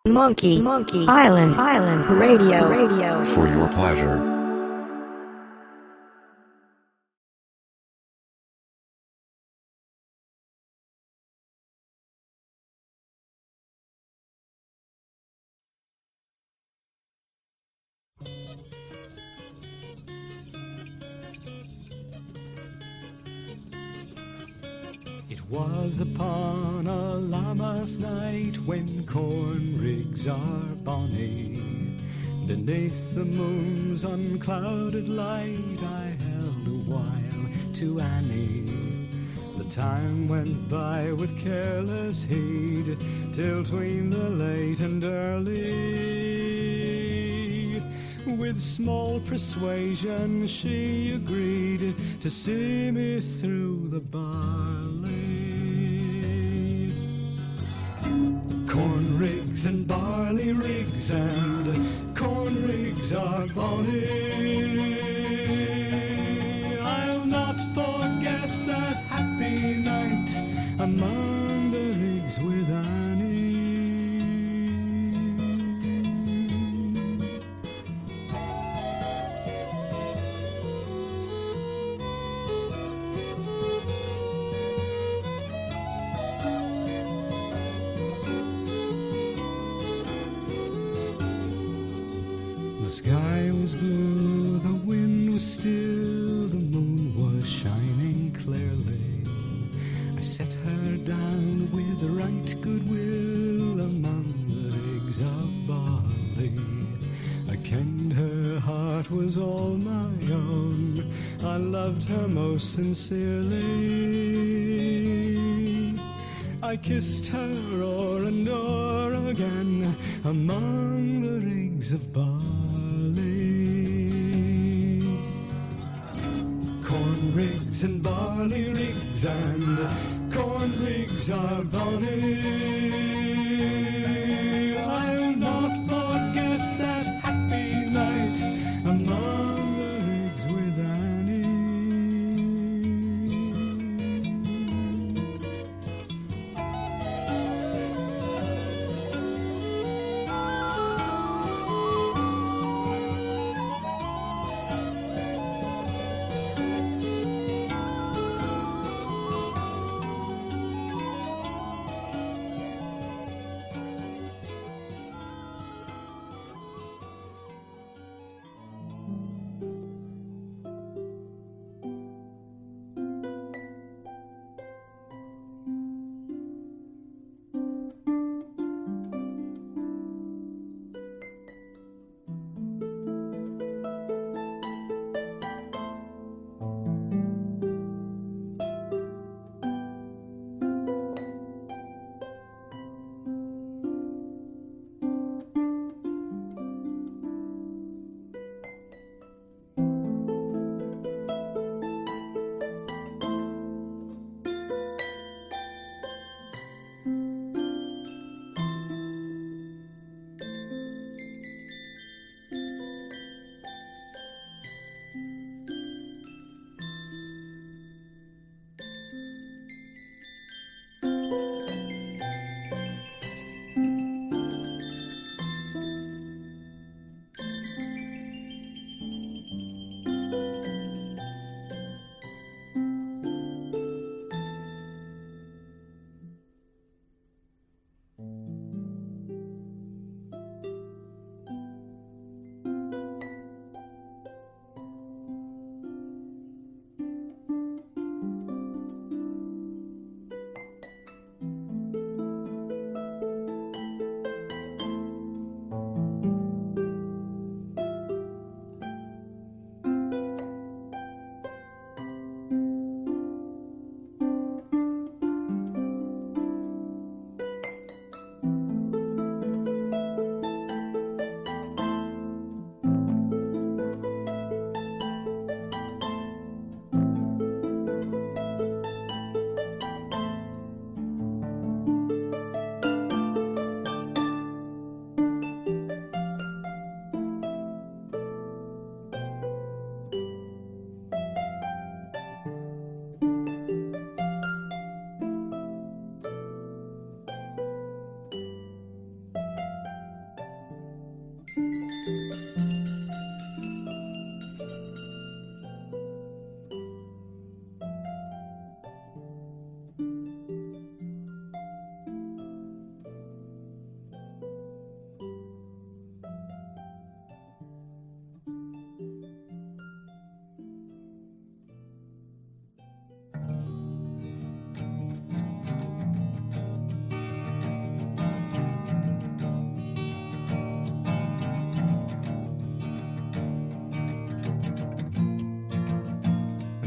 Monkey Island Radio for your pleasure. It was upon a lammas night when corn rigs are bonny. Beneath the moon's unclouded light I held a while to Annie. The time went by with careless heed till 'tween the late and early. With small persuasion she agreed to see me through the barley. Corn rigs and barley rigs and corn rigs are bonny. I'll not forget that happy night among the rigs with Annie. The sky was blue, the wind was still, the moon was shining clearly. I set her down with right goodwill among the rigs of barley. I kenned her heart was all my own, I loved her most sincerely. I kissed her o'er and o'er again among the rigs of barley. Corn rigs and barley rigs and corn rigs are bonny. I'll not forget that happy night among the rigs with Annie.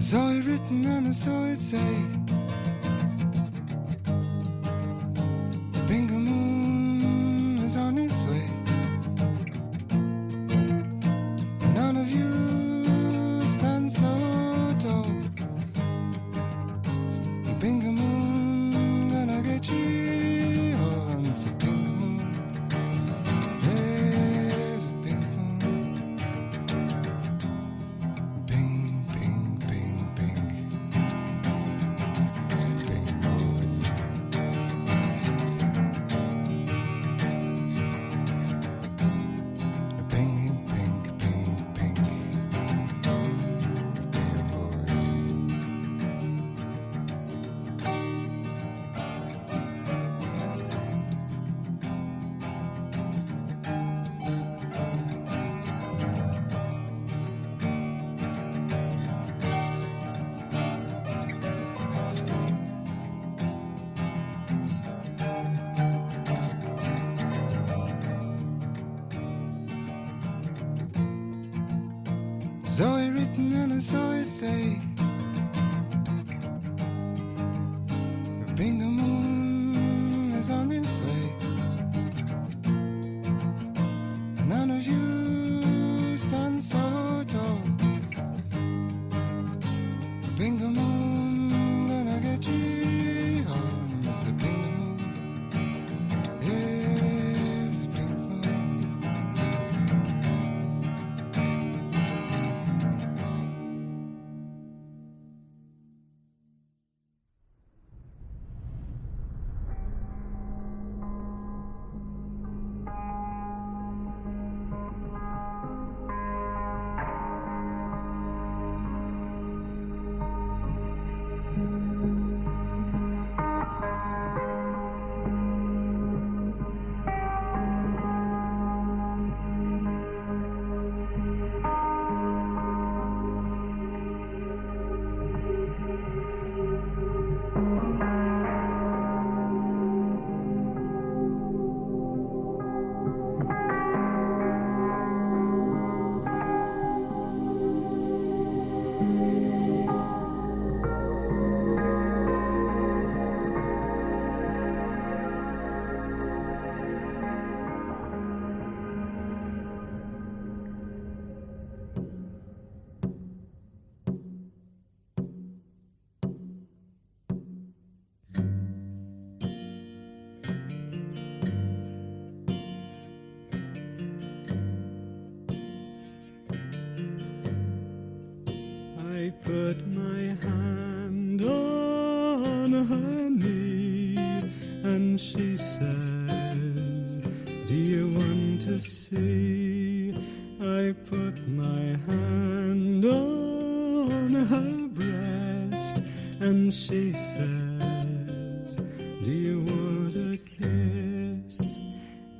Saw it written and I saw it say, Bingo Moon is on its way. None of you stand so tall. Bingo Moon gonna get you all. It's a Bingo Moon. There's a Bingo Moon. Bing, bing, bing, bing. Bingo Moon. Bing, bing, bing, bing. Bingo Moon. Saw it written and I saw it say, Bingo Moon is on its way. None of you stand so tall. Bingo Moon gonna get you home. It's a Bingo Moon. Yeah, it's a Bingo Moon. I put my hand on her knee and she says, do you want to see? I put my hand on her breast and she says, do you want a kiss?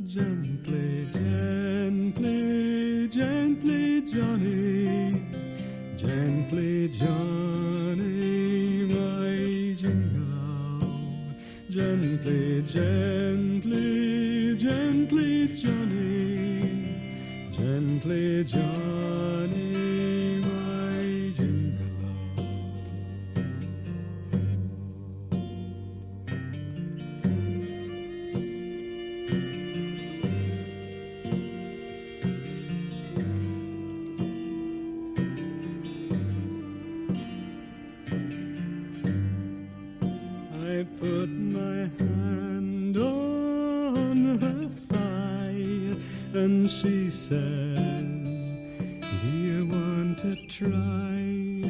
Gently, gently, gently, Johnny. Gently, Johnny, my jingle. Gently, gently, gently, Johnny. Gently, Johnny, my jingle. I put my hand on her thigh and she says, do you want to try?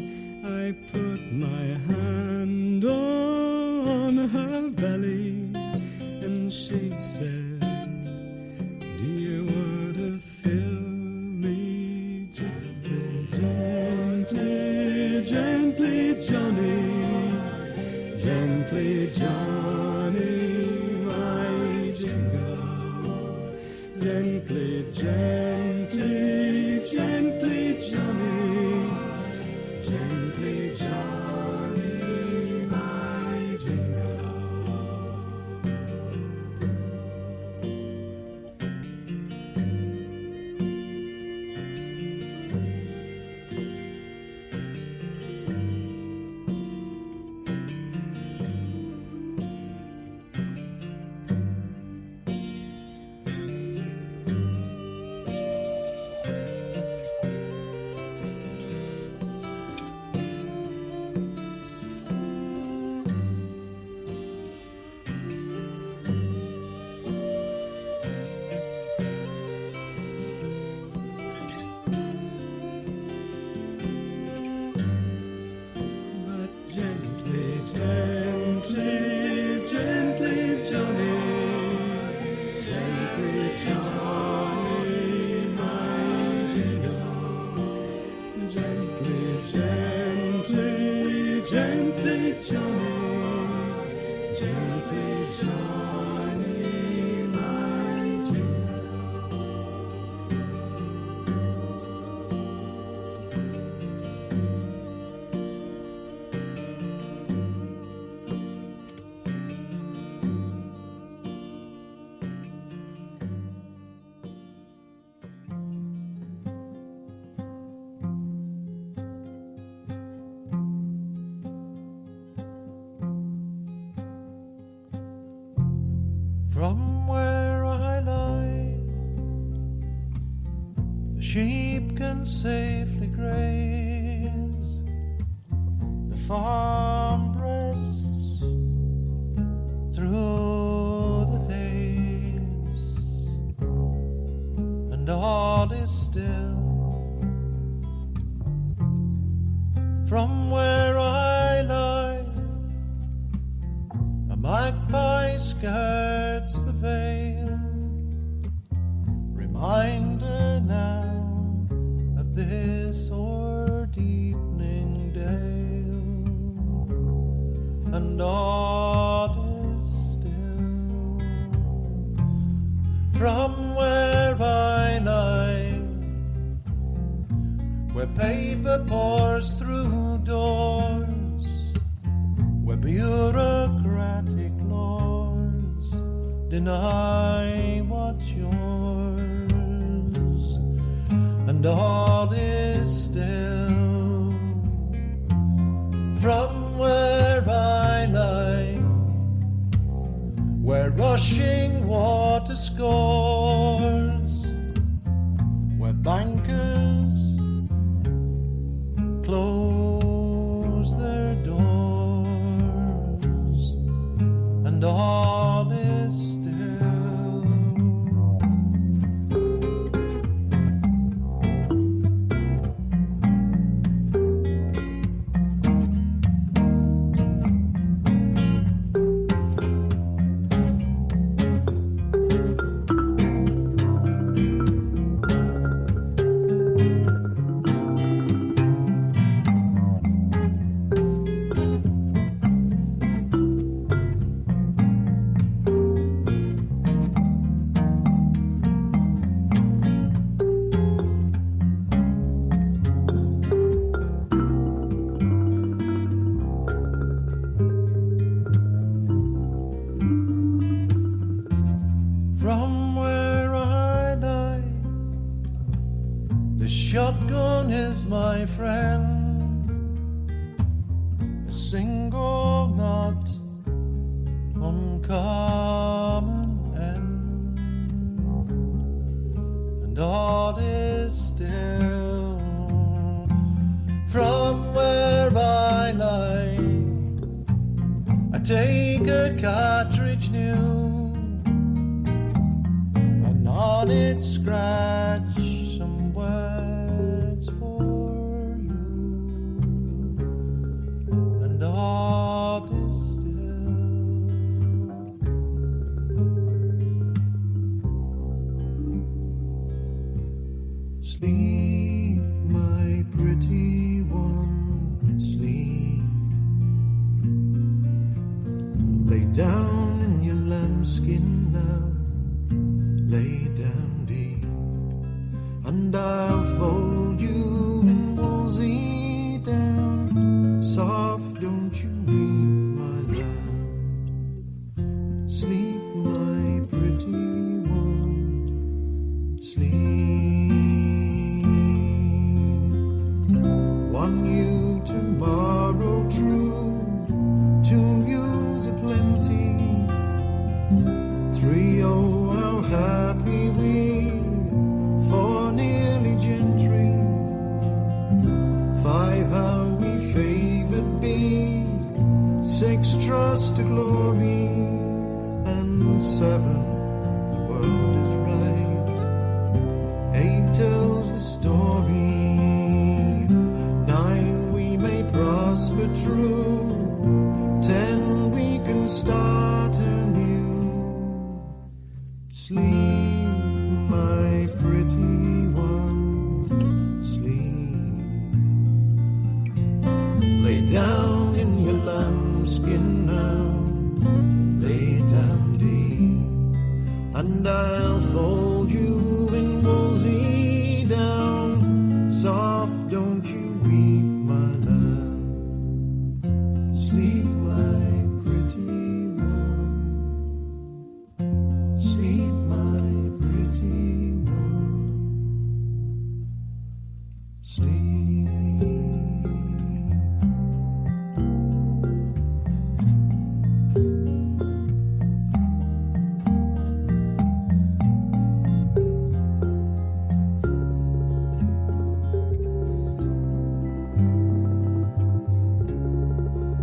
I put my hand on her belly and she says, do you want to fill me? Gently, gently, gently, Johnny. Gently, Johnny, my jingle. Gently, gently, gently, Johnny. Gently, Johnny, my jingle. Gently, Johnny, gently, Johnny, my dear. From where I lie, the sheep can safely graze. The farm breasts through the haze, and all is still. From where I lie, a magpie skirts the vale, reminder now of this o'er deepening dale, and all is still. From where I lie, where paper pours through doors, where bureaucratic laws deny what's yours, and all is still. From where I lie, where rushing water scores, where bankers close their doors, and all is still. From where I lie, the shotgun is my friend, a single not uncommon end, and all is still. From where I lie, I take a cartridge new, on it scratch some words for you, and all is still. Sleep, my pretty one, sleep. Lay down in your lambskin now, lay down deep, and I'll fold you in woolsey down. Soft, don't you weep, my lamb. Sleep, my pretty one, sleep. One you tomorrow true, 2 mules aplenty, 3 oh how happy we, 4 nearly gentry, 5 how we favored be, 6 trust to glory, and 7 the world is right, 8 tells the story, 9 we may prosper true, 10 we can start anew. Sleep, my pretty one, sleep. Lay down in your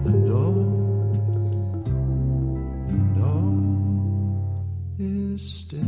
and all is still.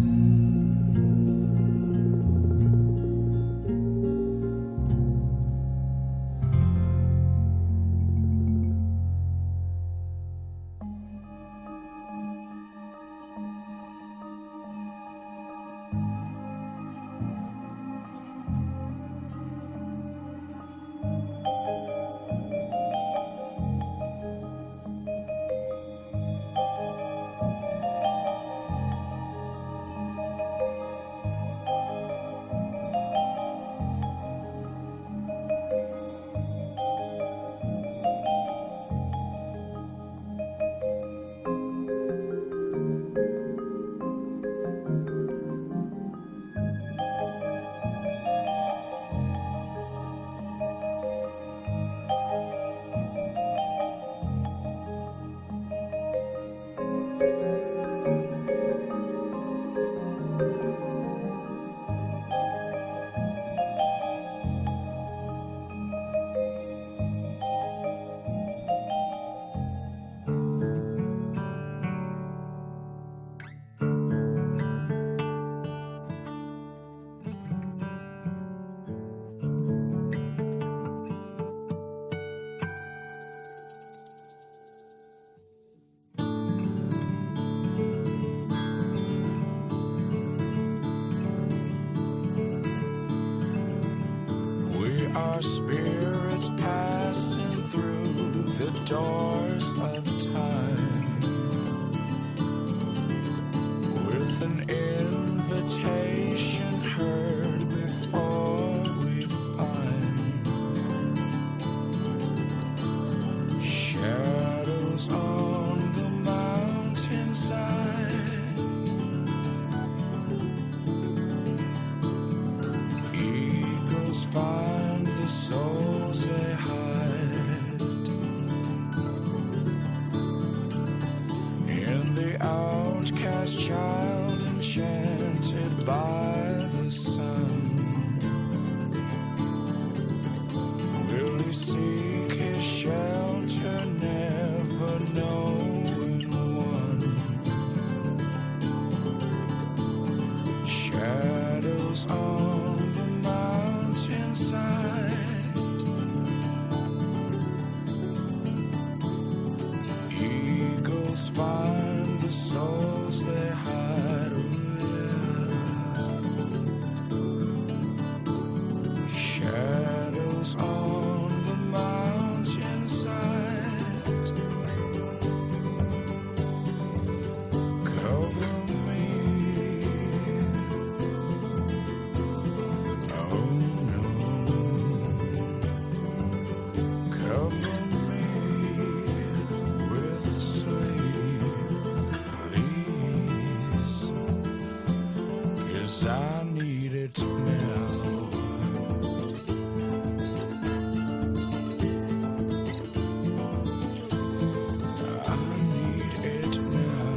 Our spirits passing through the doors of time with an invitation heard before we find shadows on the mountainside. Eagles find the souls they hide in the outcast child enchanted by the sun. Will he seek his shelter, never knowing one? Shadows on the mountainside. Eagles find the souls they hide. Shadows on the mountainside. Cover me. Oh no. Cover me with sleep, please, 'cause I need it now. I need it now.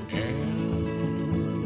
And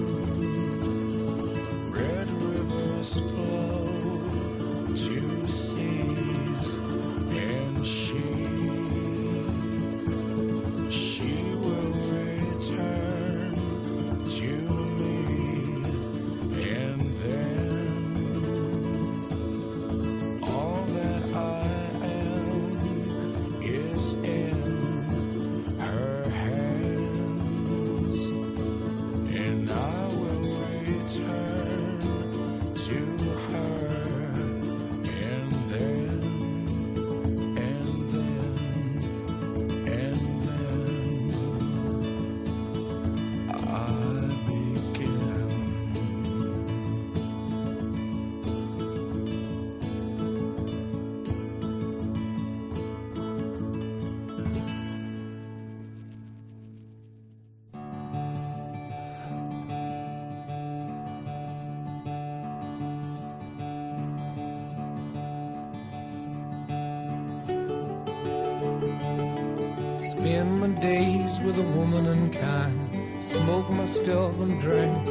Spend my days with a woman unkind, smoke my stuff and drink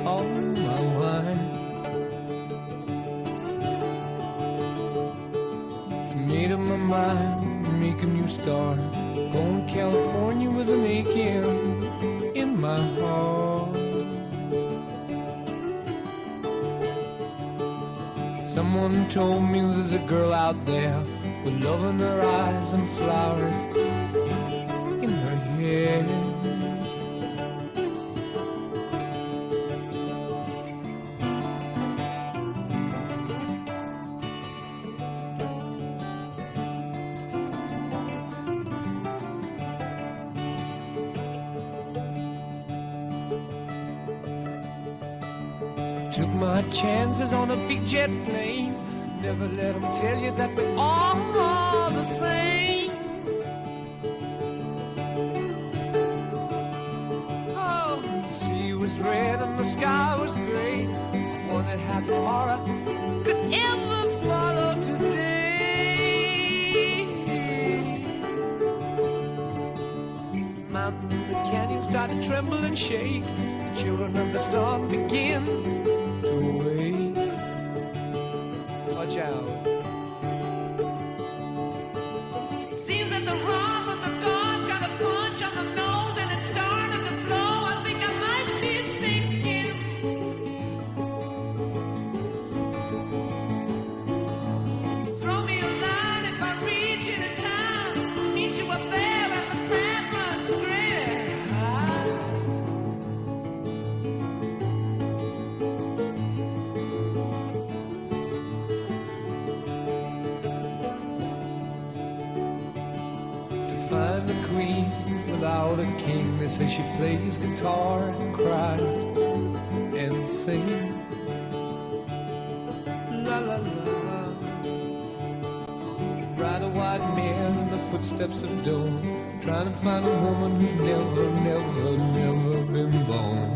all my wine. Made up my mind, make a new start, going to California with an aching in my heart. Someone told me there's a girl out there with love in her eyes and flowers in her hair. Took my chances on a big jet plane. Never let them tell you that we're all the same. Oh, the sea was red and the sky was gray. Wondered how tomorrow could ever follow today. The mountains and the canyons started to tremble and shake. The children of the sun begin to wake. Watch out. It seems that the wrath of the gods got a punch on the nose and it started to flow. I think I might be sinking. Throw me a line if I reach you in time. Meet you up there at the path runs straight. Find the queen without a king. They say she plays guitar and cries and sings. La la la. Ride a white mare in the footsteps of dawn, trying to find a woman who's never, never, never been born.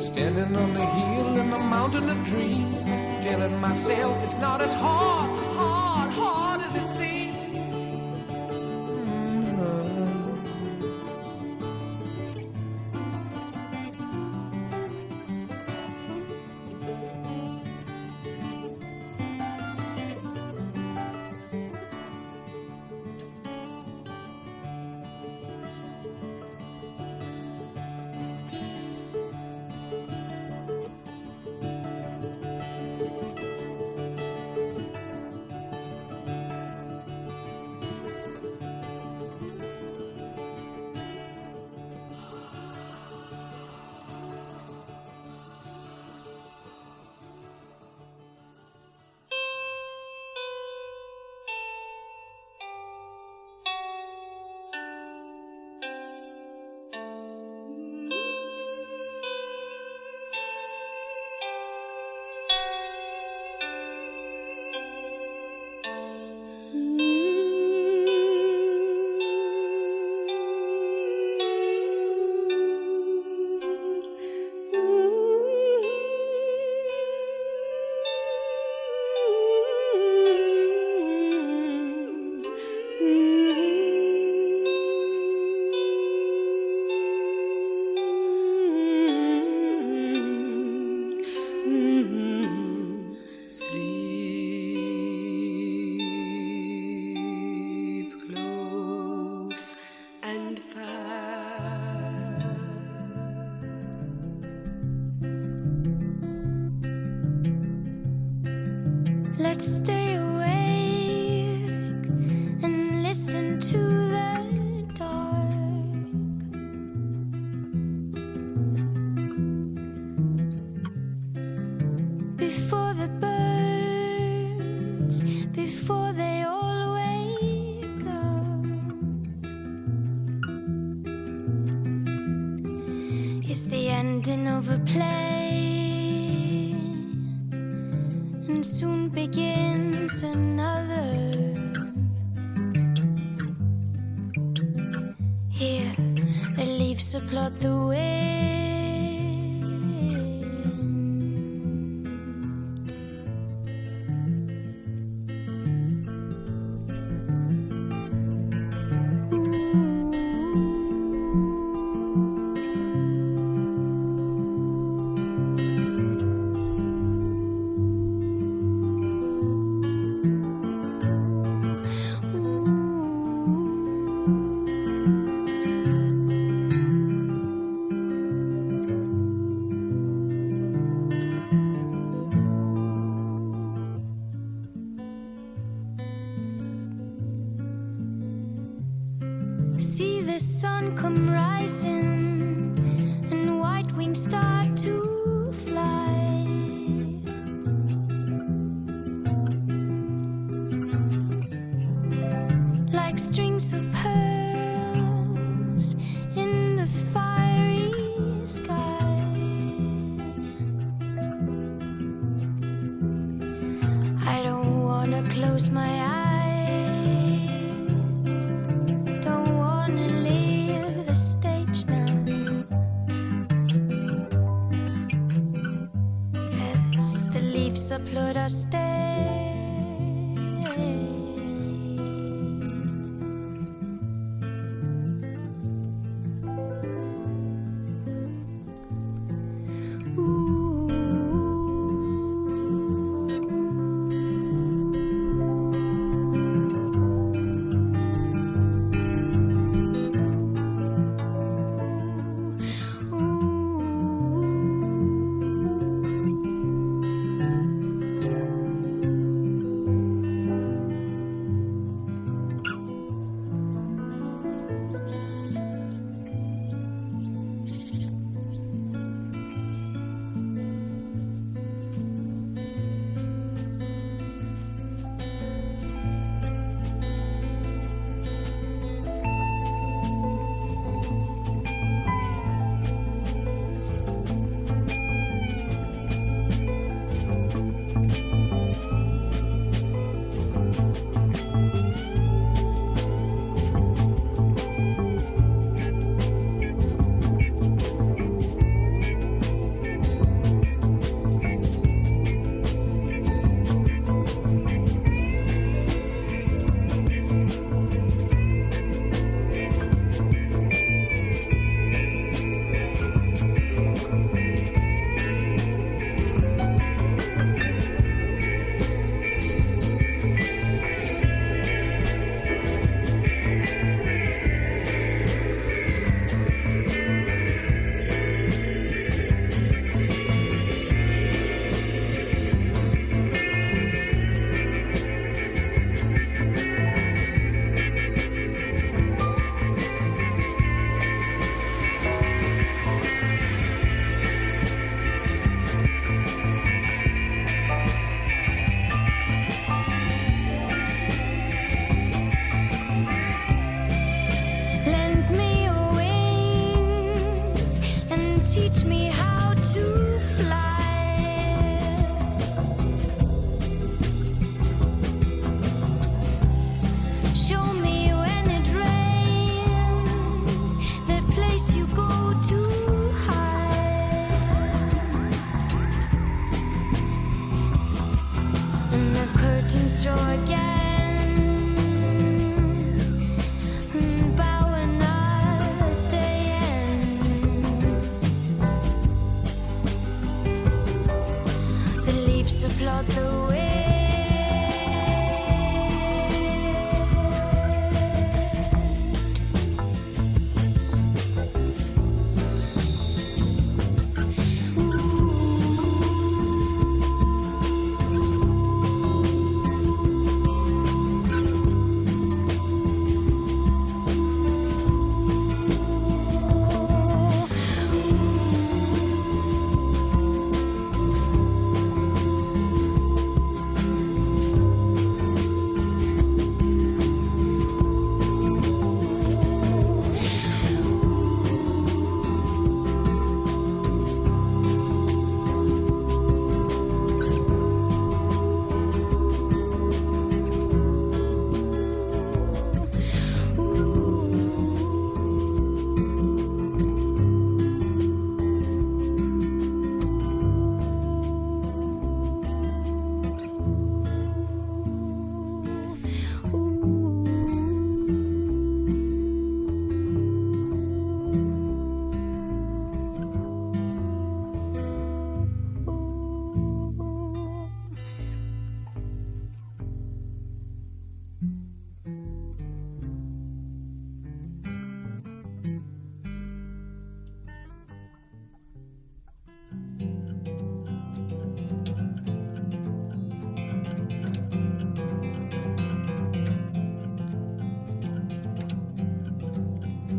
Standing on the hill in the mountain of dreams, telling myself it's not as hard as it seems. Let's stay awake and listen to the dark. Before the birds, before they all wake up, it's the ending of a play. And soon begins another. Here, the leaves applaud the wind. the sun come rising and white wings start to fly. Like strings of pearls in the fiery sky. I don't wanna close my eyes, don't wanna leave the stage now, 'cause the leaves applaud our stay. Teach me how to fly. Show me when it rains, that place you go to hide. And the curtains draw again. Applaud the way.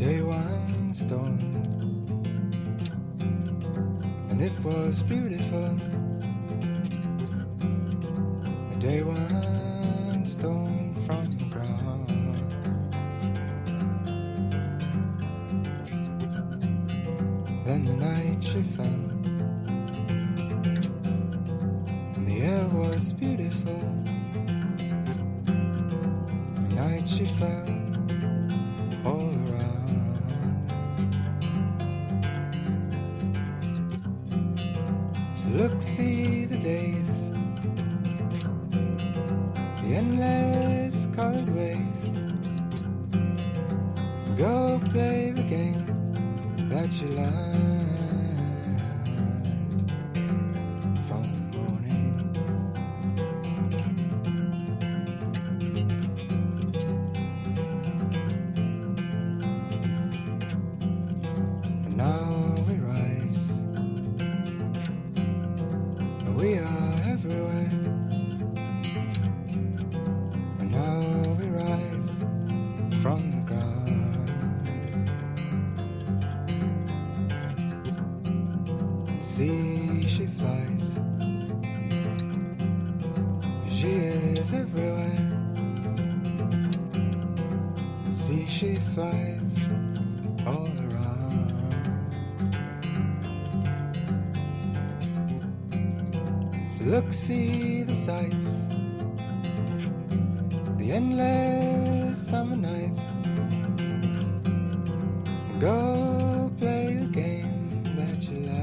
day one storm, and it was beautiful. A day one storm from the ground. Then the night she fell, and the air was beautiful. The night she fell all around. So look, see the days, the endless colored ways. Go play the game that you learned from the morning. And now we rise, and we are everywhere. And now we rise from the ground. See, she flies, she is everywhere. See, she flies all around. So look, see the sights, the endless summer nights. Go play the game that you like.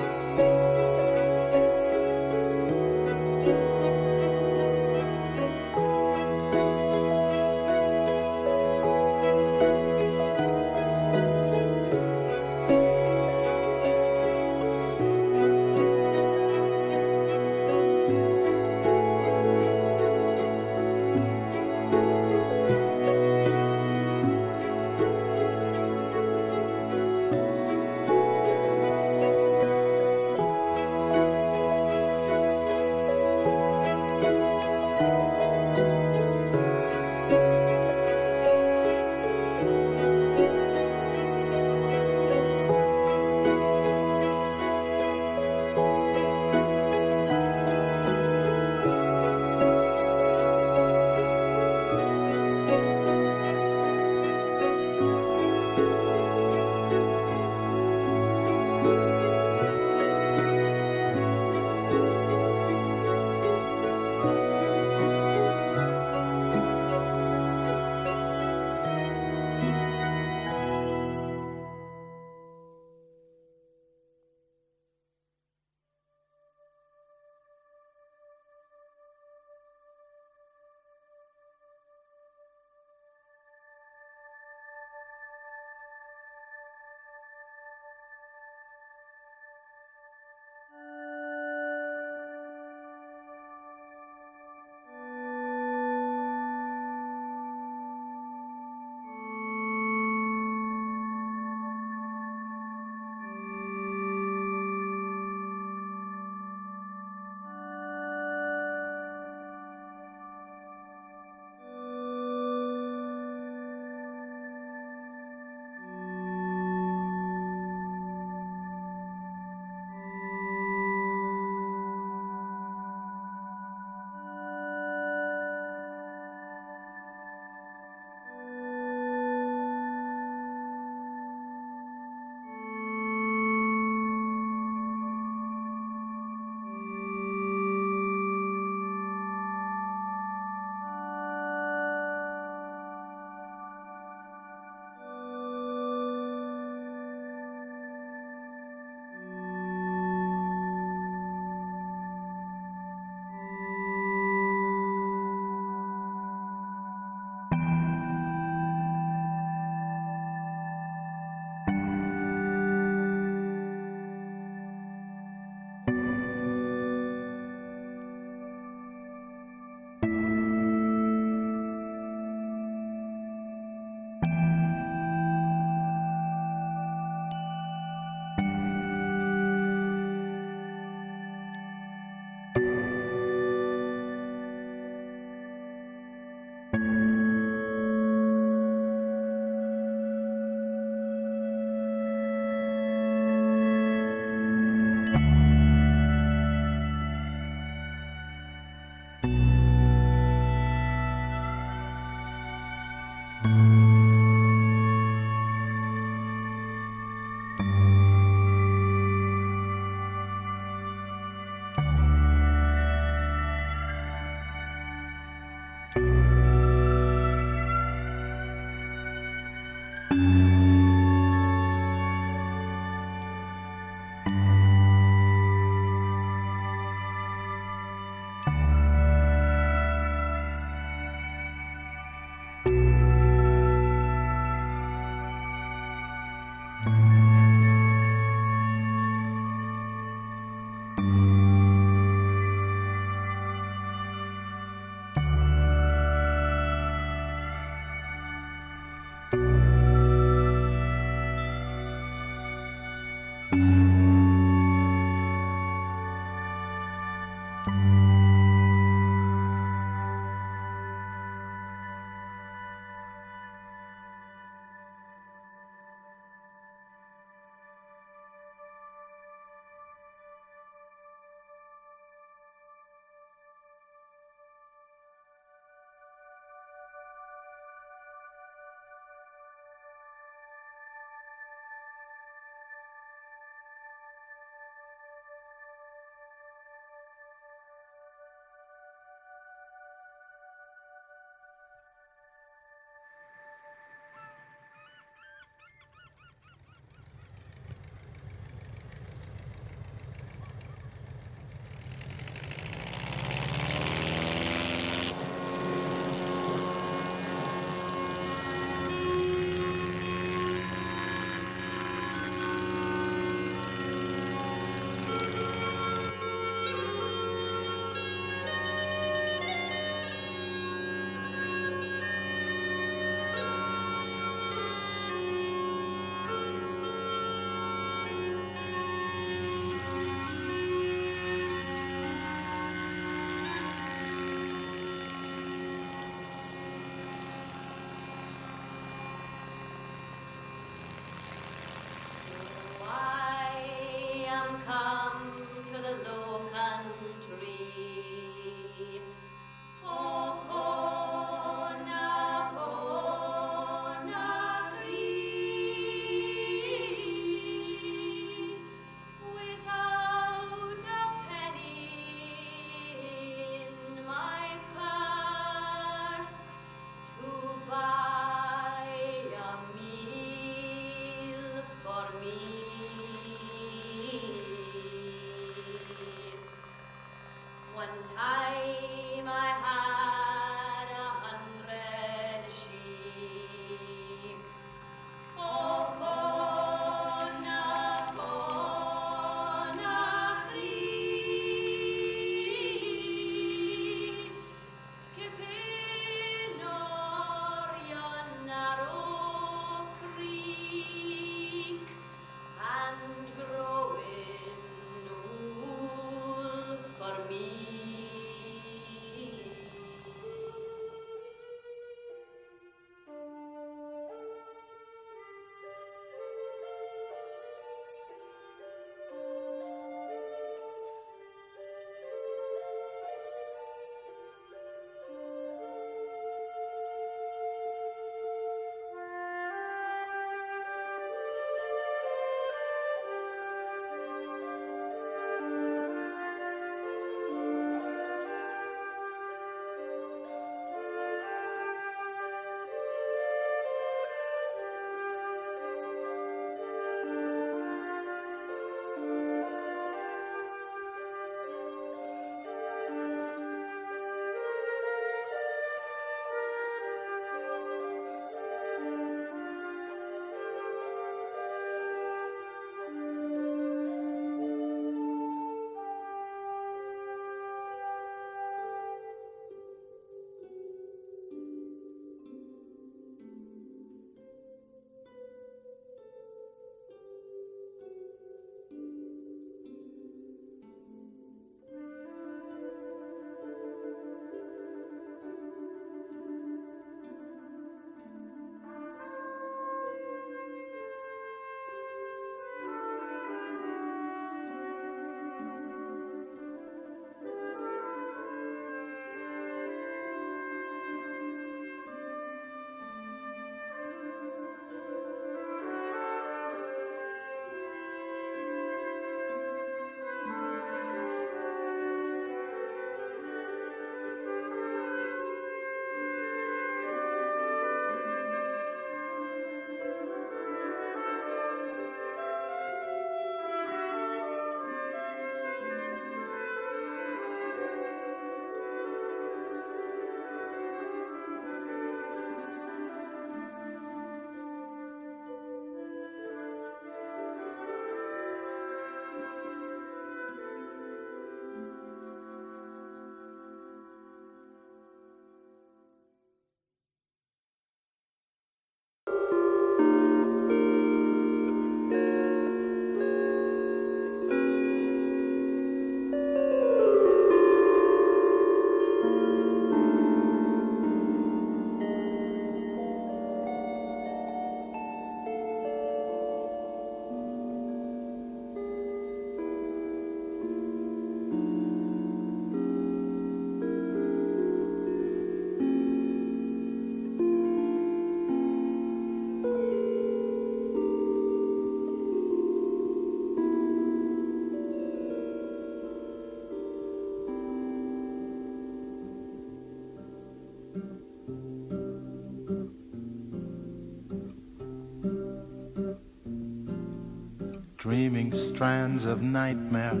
Dreaming strands of nightmare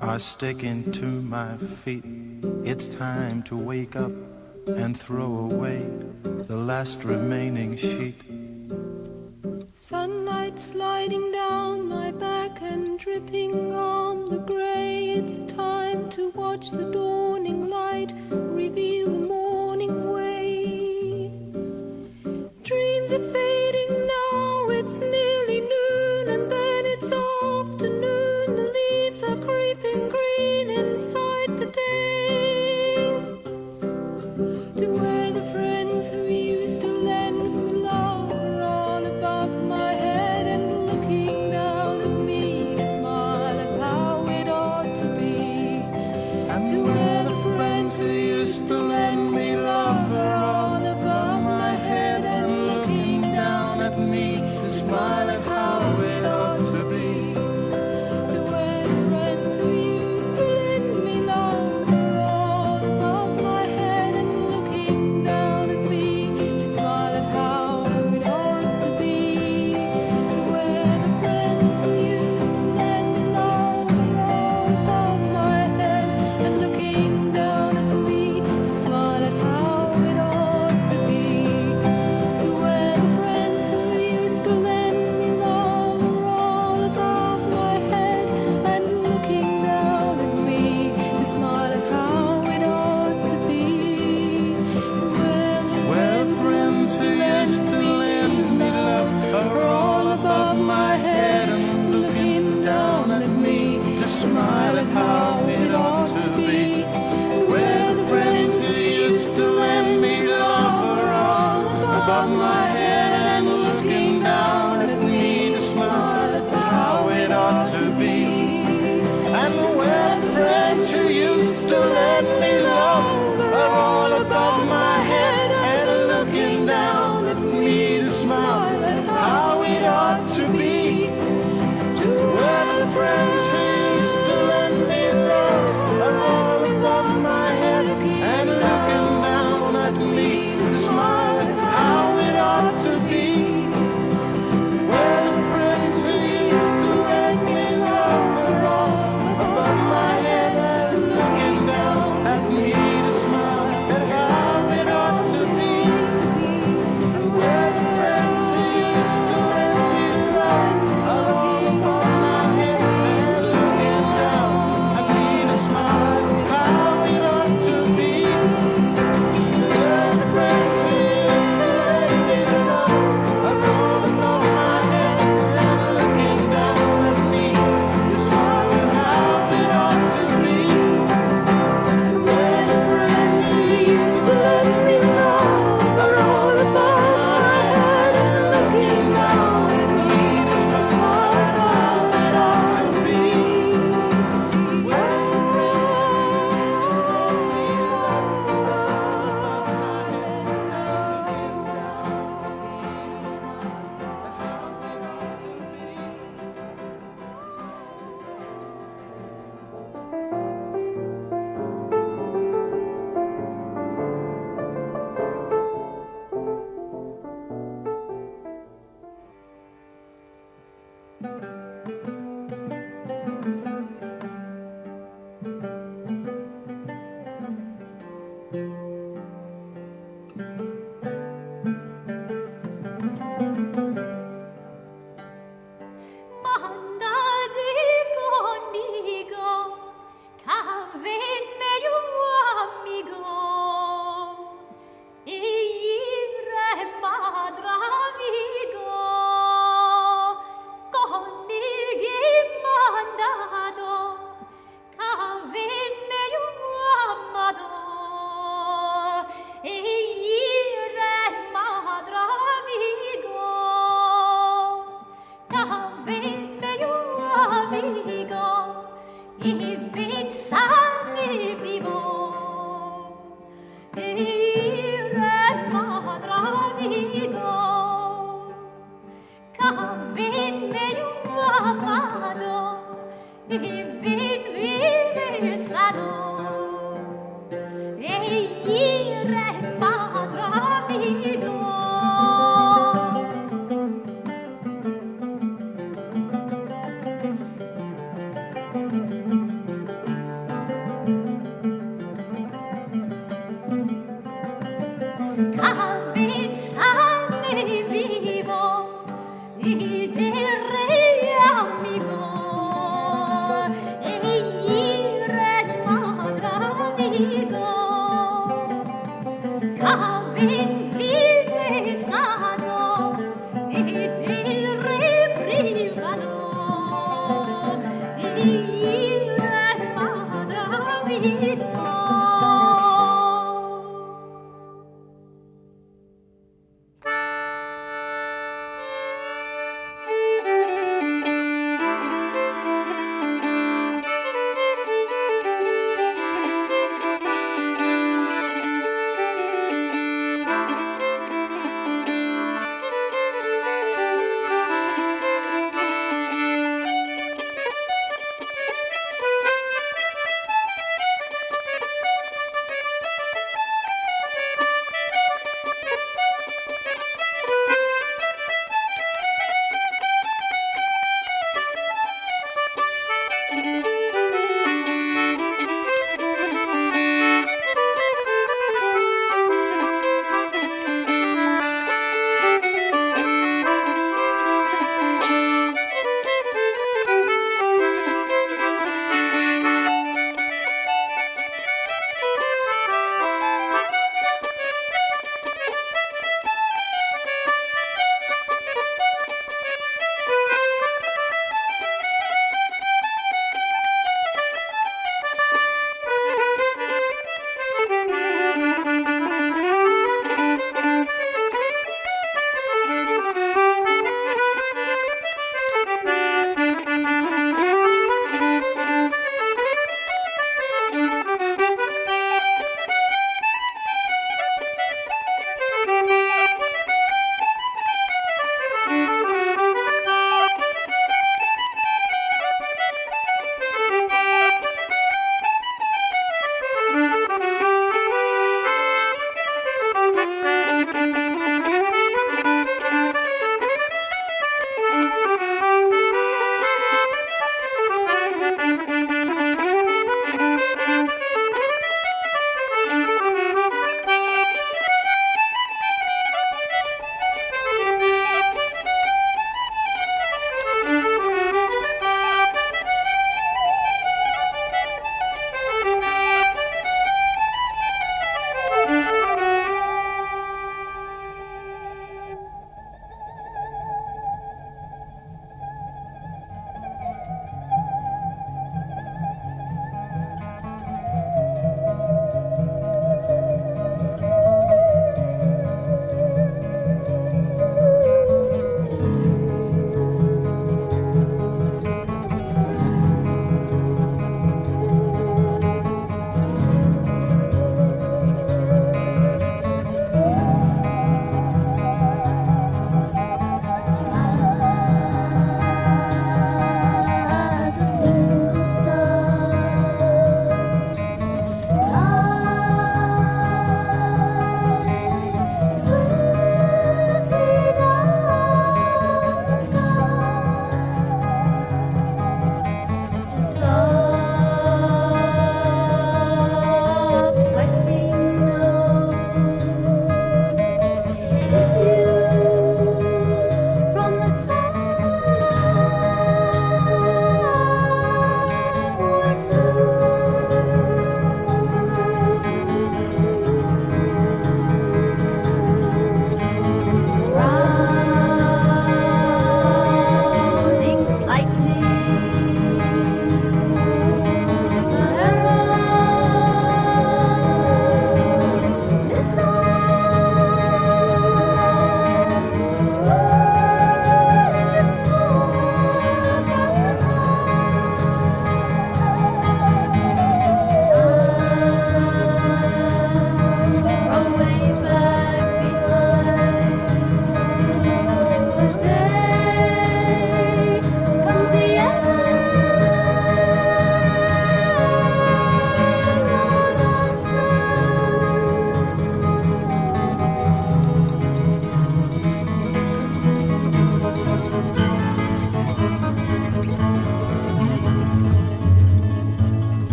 are sticking to my feet. It's time to wake up and throw away the last remaining sheet. Sunlight sliding down my back and dripping on the grey. It's time to watch the dawning light reveal the morning way. Dreams are fading now, it's nearly noon, and then it's afternoon. The leaves are creeping green inside the day. To where the friends who used to lend me love are all above my head and looking down at me to smile at how it ought to be. To where the friends who used to lend me love are all above my head and looking down at me to smile at how it ought to be. To where the friends who used to lend me love are all above my head and looking down at me to smile at how it ought to be. To where the friends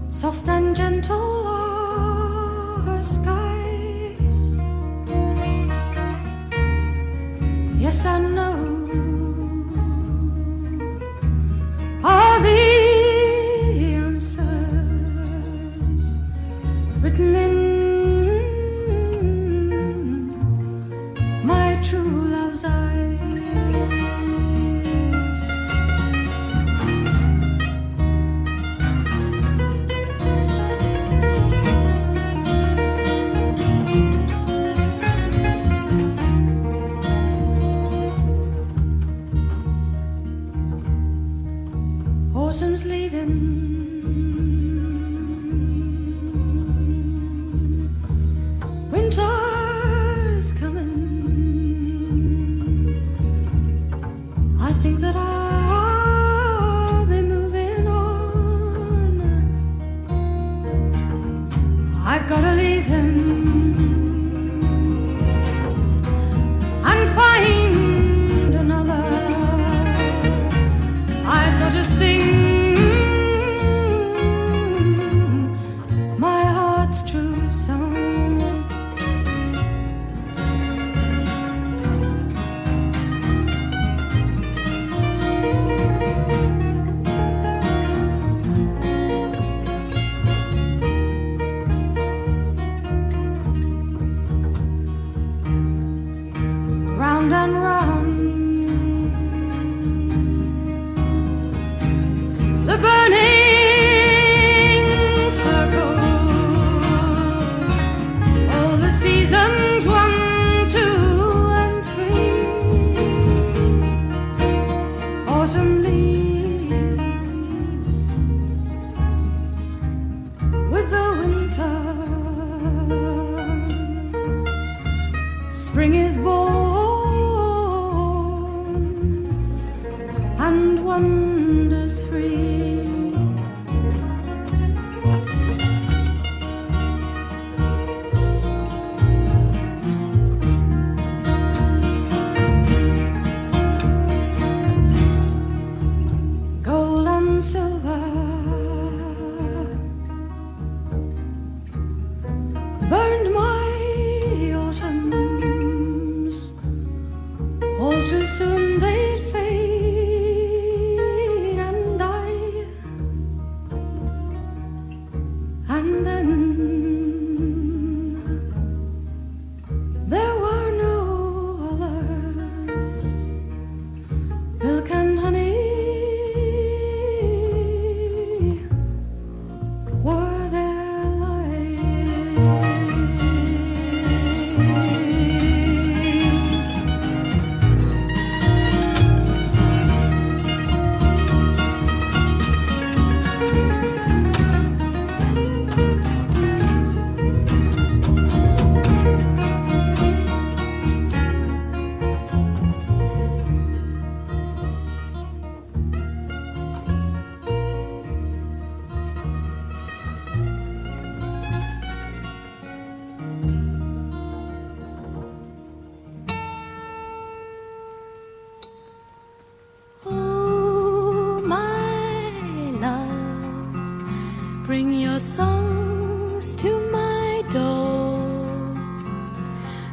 Soft and gentle are her skies. Yes, I know are the answers written in my true love's eyes. Autumn's leaving, winter's coming. I think that I'll be moving on. I've gotta leave him and find another. I've gotta sing and round. The burning circle, all the seasons 1, 2, and 3. Autumn leaves with the winter. Spring is born and wonders free. Gold and silver, burned my autumns. All too soon they'd fade and die, and then there were no others. Milk and honey were their lives. Oh, my love, bring your songs to my door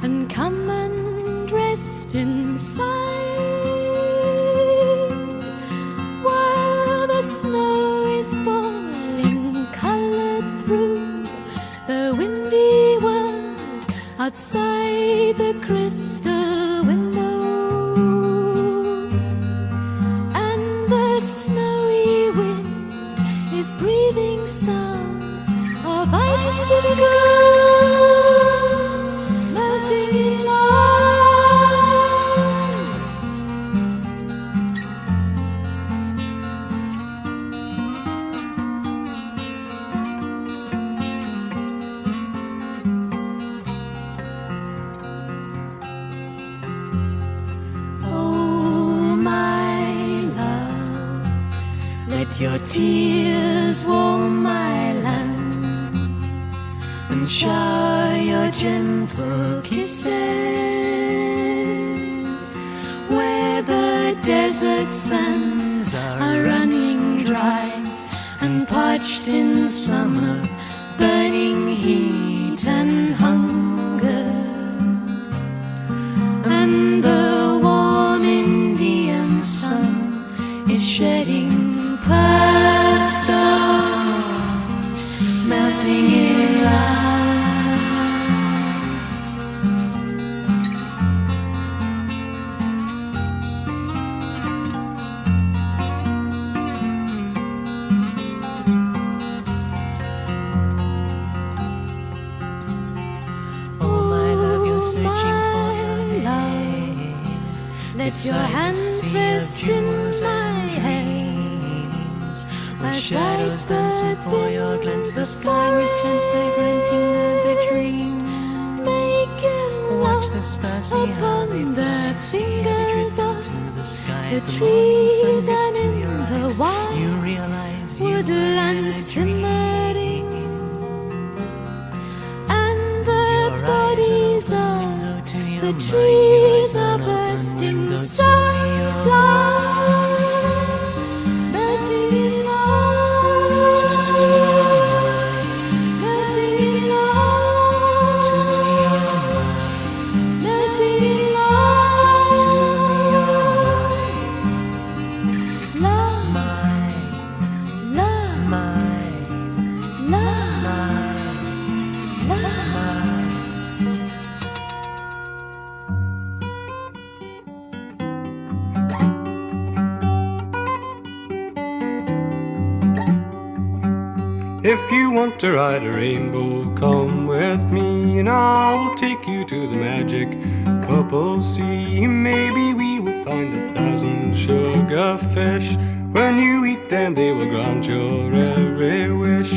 and come and rest inside while the snow is falling, colored through the windy world outside the crystal window. The snowy wind is breathing sounds of icicles melting in love. Oh, my love, let your tears warm my land and shower your gentle kisses where the desert sands are running dry and parched in summer, burning heat and hunger, and the warm Indian sun is shedding past stars, melting in love. Oh, my love, you're searching for your name. Let your hands rest in my hands. As shadows dancing for your glance, the sky returns their glinting of a dream. Making love upon the fingers of the trees and in the wild woodland simmering, and the bodies of the trees are bursting sunflowers, melting in love, melting in love, melting in love, love, love, love, love. If you want to ride a rainbow, come with me, and I will take you to the magic purple sea. Maybe we will find 1,000 sugarfish. When you eat them, they will grant your every wish.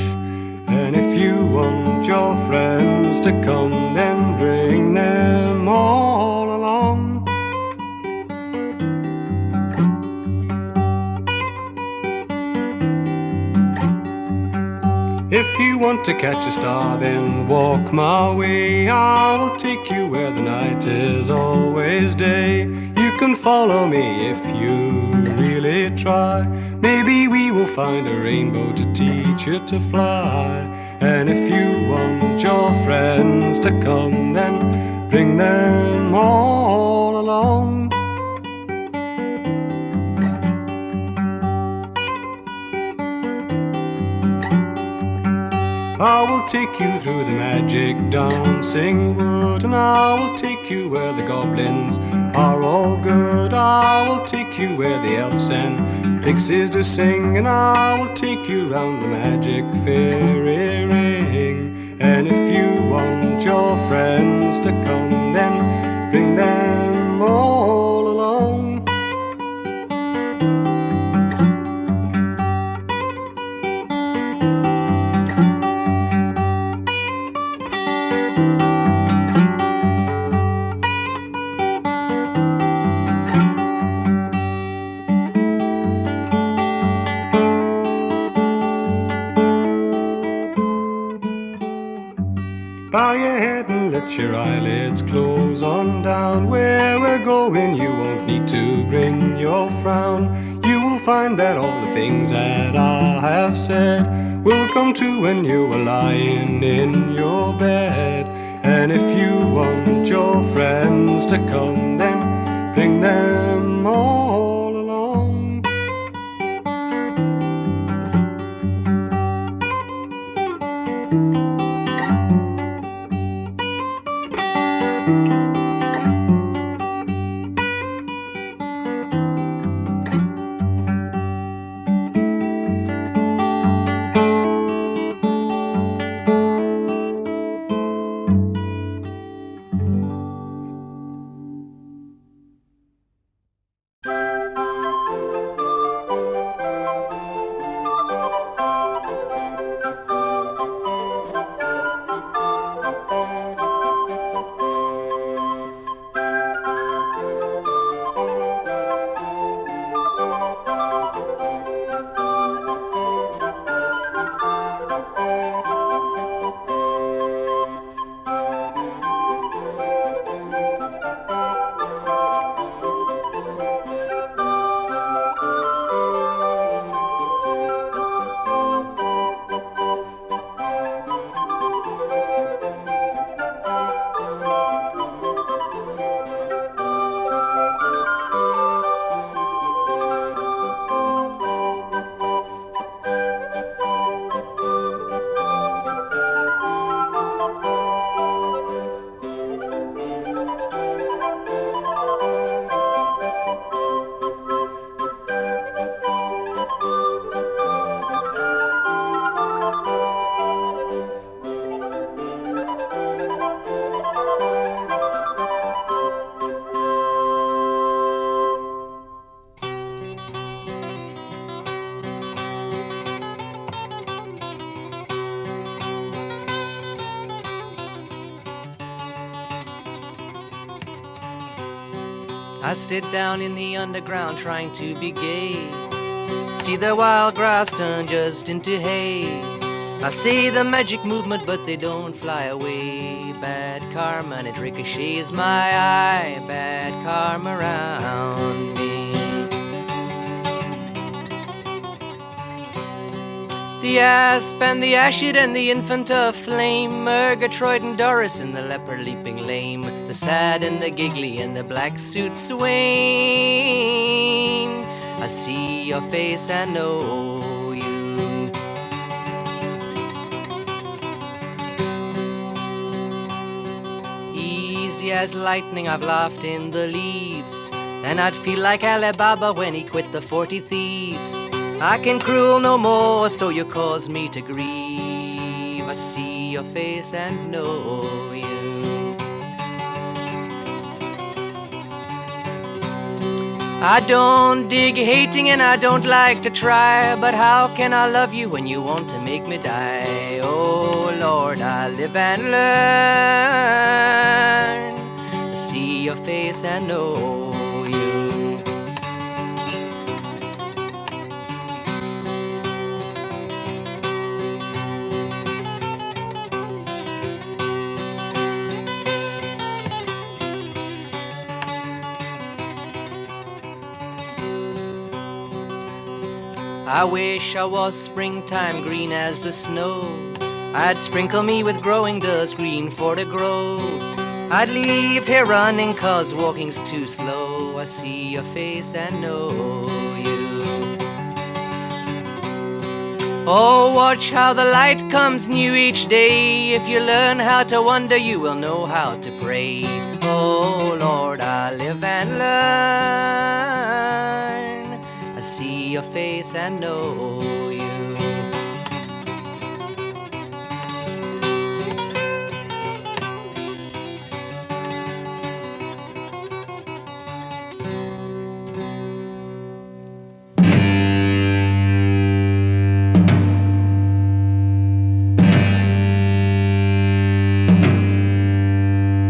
And if you want your friends to come, then bring them all along. If you want to catch a star, then walk my way. I will take you where the night is always day. You can follow me if you really try. Maybe we will find a rainbow to teach you to fly. And if you want your friends to come, then bring them all along. I will take you through the magic dancing wood, and I will take you where the goblins are all good. I will take you where the elves and pixies do sing, and I will take you round the magic fairy ring. And if you want your friends to come, then bring them all along. Bow your head and let your eyelids close on down. Where we're going, you won't need to bring your frown. You will find that all the things that I have said will come true when you are lying in your bed. And if you want your friends to come, then bring them all along. I sit down in the underground trying to be gay. See the wild grass turn just into hay. I see the magic movement but they don't fly away. Bad karma and it ricochets my eye. Bad karma around me. The asp and the ashid and the infant of flame, Murgatroyd and Doris and the leper leaping lame, the sad and the giggly and the black suit swain. I see your face and know you. Easy as lightning I've laughed in the leaves, and I'd feel like Alibaba when he quit the 40 thieves. I can cruel no more, so you cause me to grieve. I see your face and know you. I don't dig hating and I don't like to try, but how can I love you when you want to make me die? Oh Lord, I live and learn. I see your face and know you. I wish I was springtime green as the snow. I'd sprinkle me with growing dust green for to grow. I'd leave here running cause walking's too slow. I see your face and know you. Oh, watch how the light comes new each day. If you learn how to wonder, you will know how to pray. Oh Lord, I live and learn. I see your face and know you.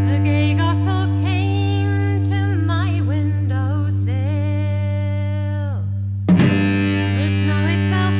A gay gossip came to my windowsill. The snow it fell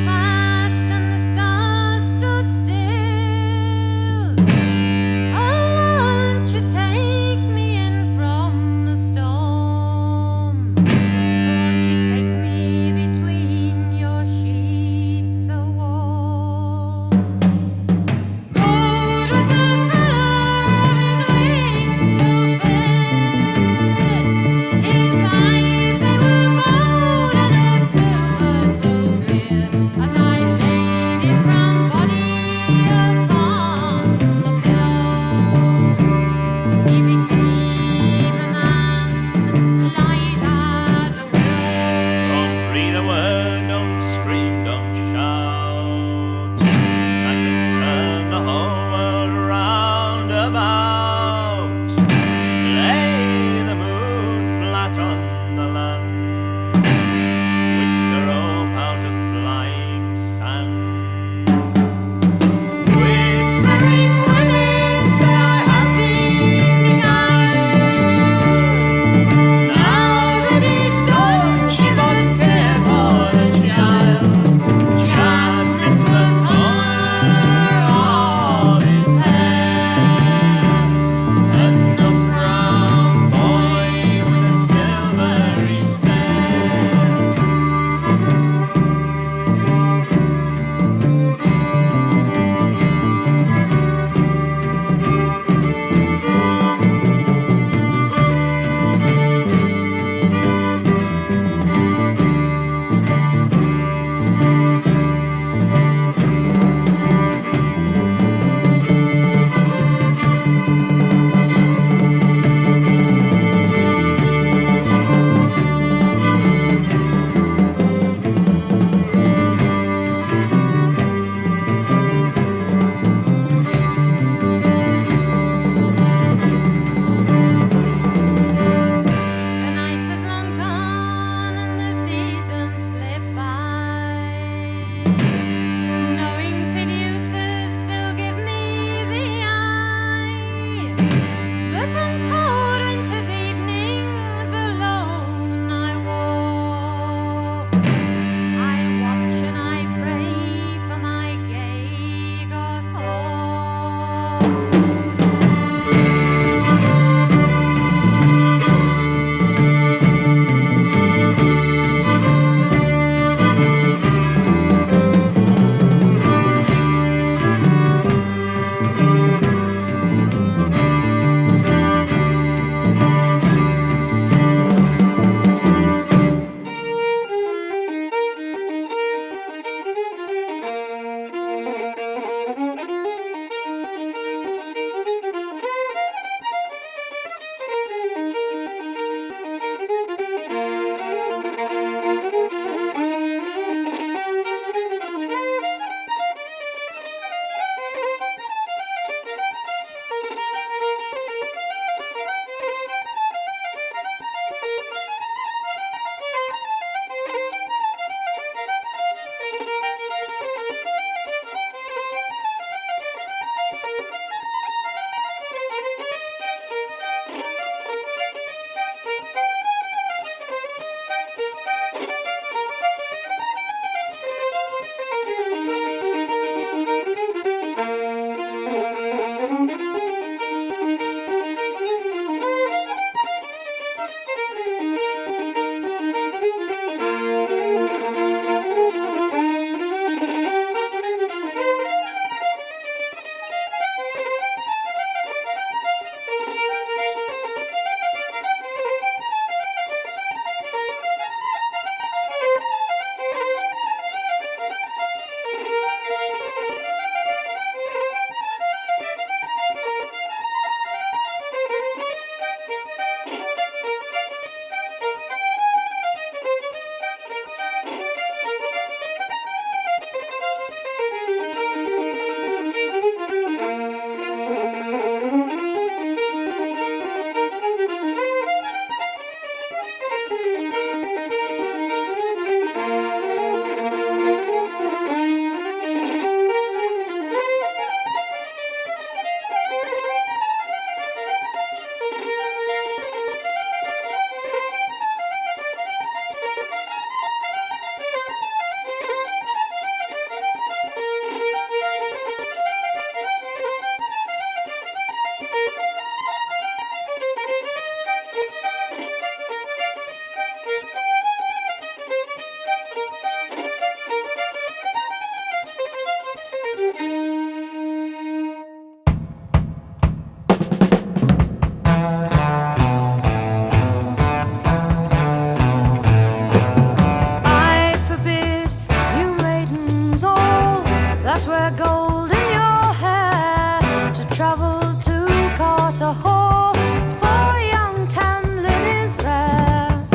travelled to Carter Hall, for young Tamlin is there.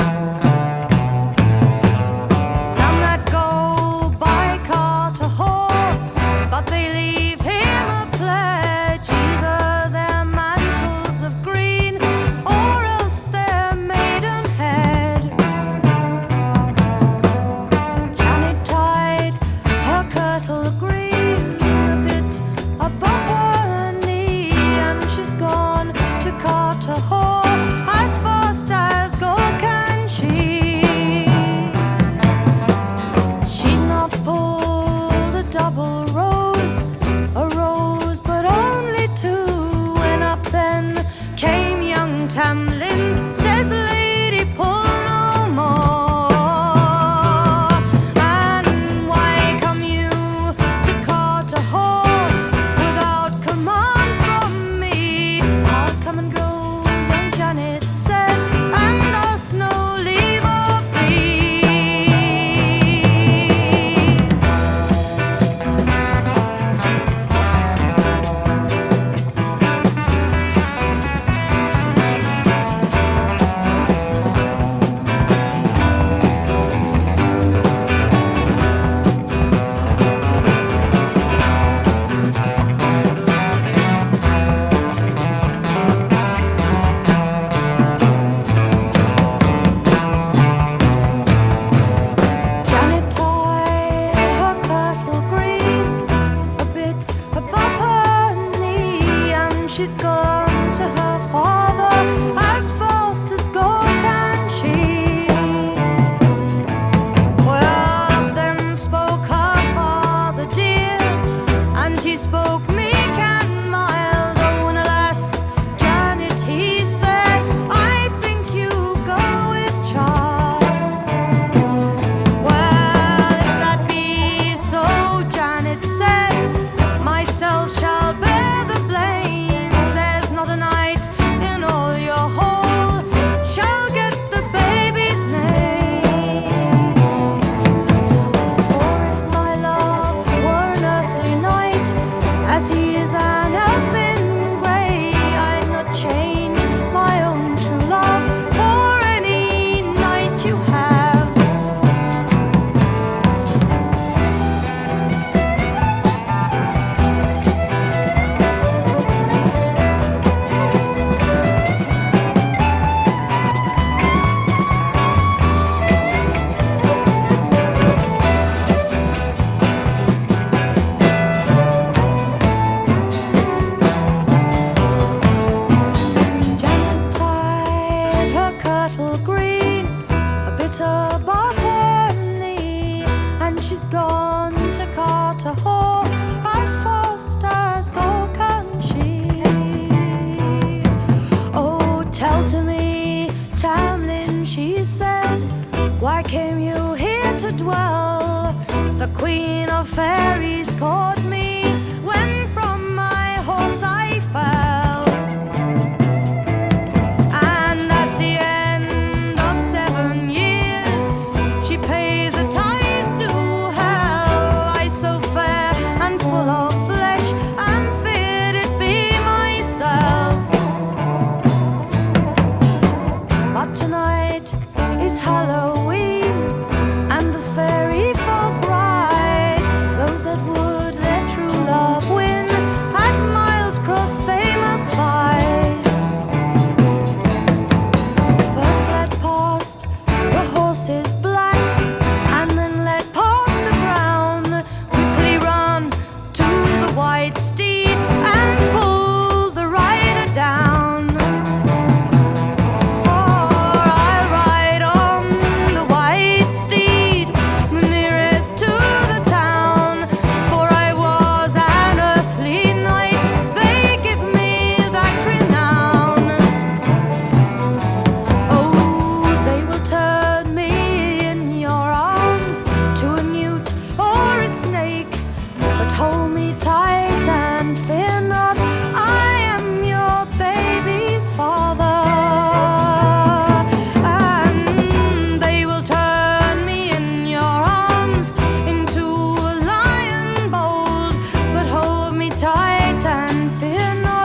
None that go by Carter Hall, but they leave him a pledge, either their mantles of green or else their maidenhead. Janet tied her kirtle green a bit above her knee, and she's gone to Carter Hall as fast as go can she. She'd not pulled a double rose, a rose but only two, when up then came young Tamlin, says lady pull no more. And why come you to Carter Hall without command from me? I'll come and go, young Janet said, and ask no leave of thee. Janet tied her kirtle green a bit above her knee, and she's gone to her father as fast as go can she. Well, up then spoke her father dear, and he spoke meek and mild. Oh, and alas, Janet, he said, I think you go with child. Well, if that be so, Janet said, myself shall bear the blame. There's not a knight in all your hall shall get the baby's name. For if my love were an earthly knight, as he is an elfin grey, I'd not change my own true love for any knight you have. Janet tied her kirtle green a bit above her knee, and she's gone to Carter Hall as fast as go can she. Oh, tell to me, Tamlin, she said, why came you here to dwell? The Queen of Fairies caught me when from my horse I fell. And at the end of 7 years, she pays a tithe to hell. I so fair and full of flesh, and feared it be myself. But tonight is Halloween, and the fairy folk ride. Those that would their true love win, at miles crossed they must bide. First let past the horses black, and then let past the brown. Quickly run to the white steed, and pull the rider down. For I'll ride on the white steed, the nearest to the town. For I was an earthly knight, they give me that renown. Oh, they will turn me in your arms to a newt or a snake, but hold me tight and fear not, I am your baby's father. And they will turn me in your arms into a lion bold, but hold me tight and fear not,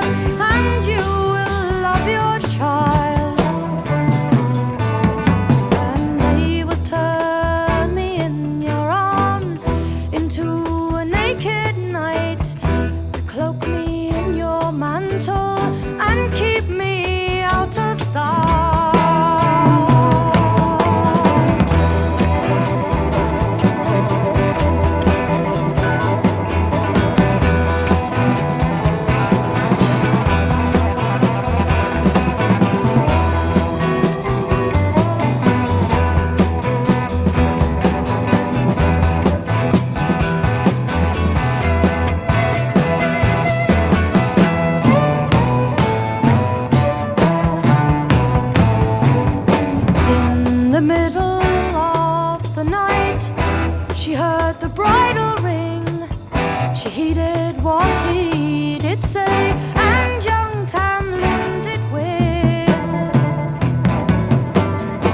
what he did say, and young Tamlin did win.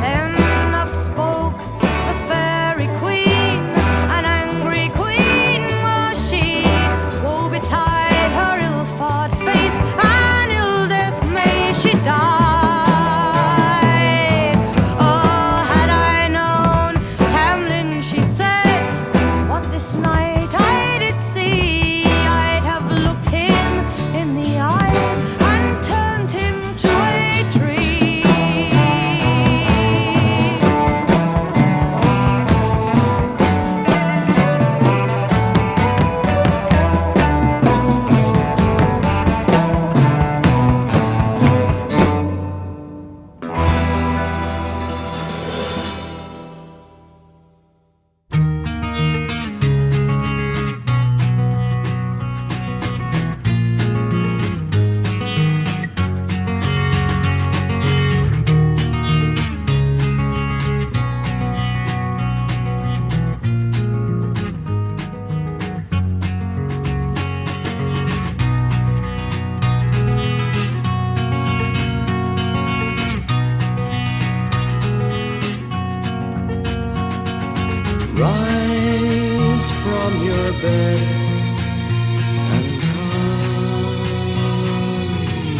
Then up spoke the fairy queen, an angry queen was she. Woe betide her ill-fought face, and ill death may she die. This night I did see, I'd have looked him in the eyes and turned him to a dream. Rise from your bed and come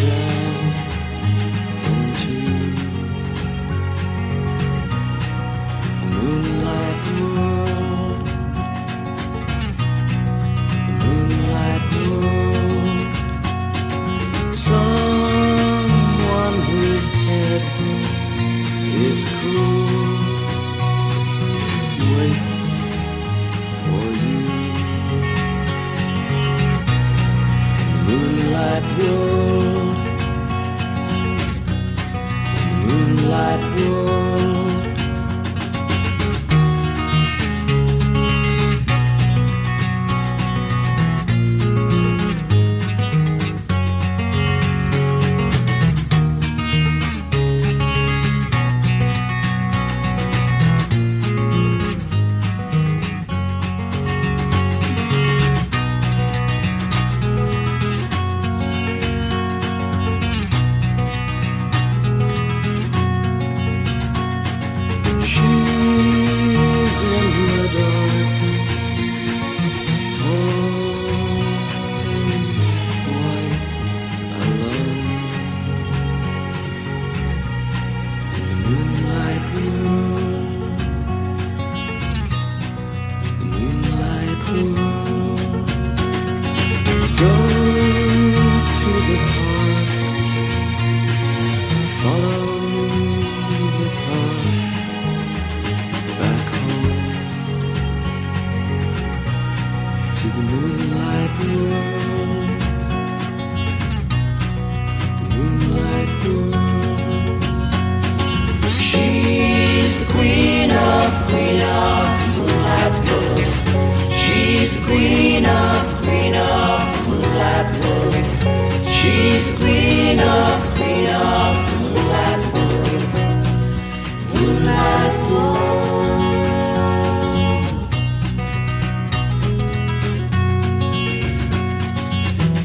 down into the moonlight world, the moonlight world. Someone whose head is cool waits for you in the moonlight world, in the moonlight world.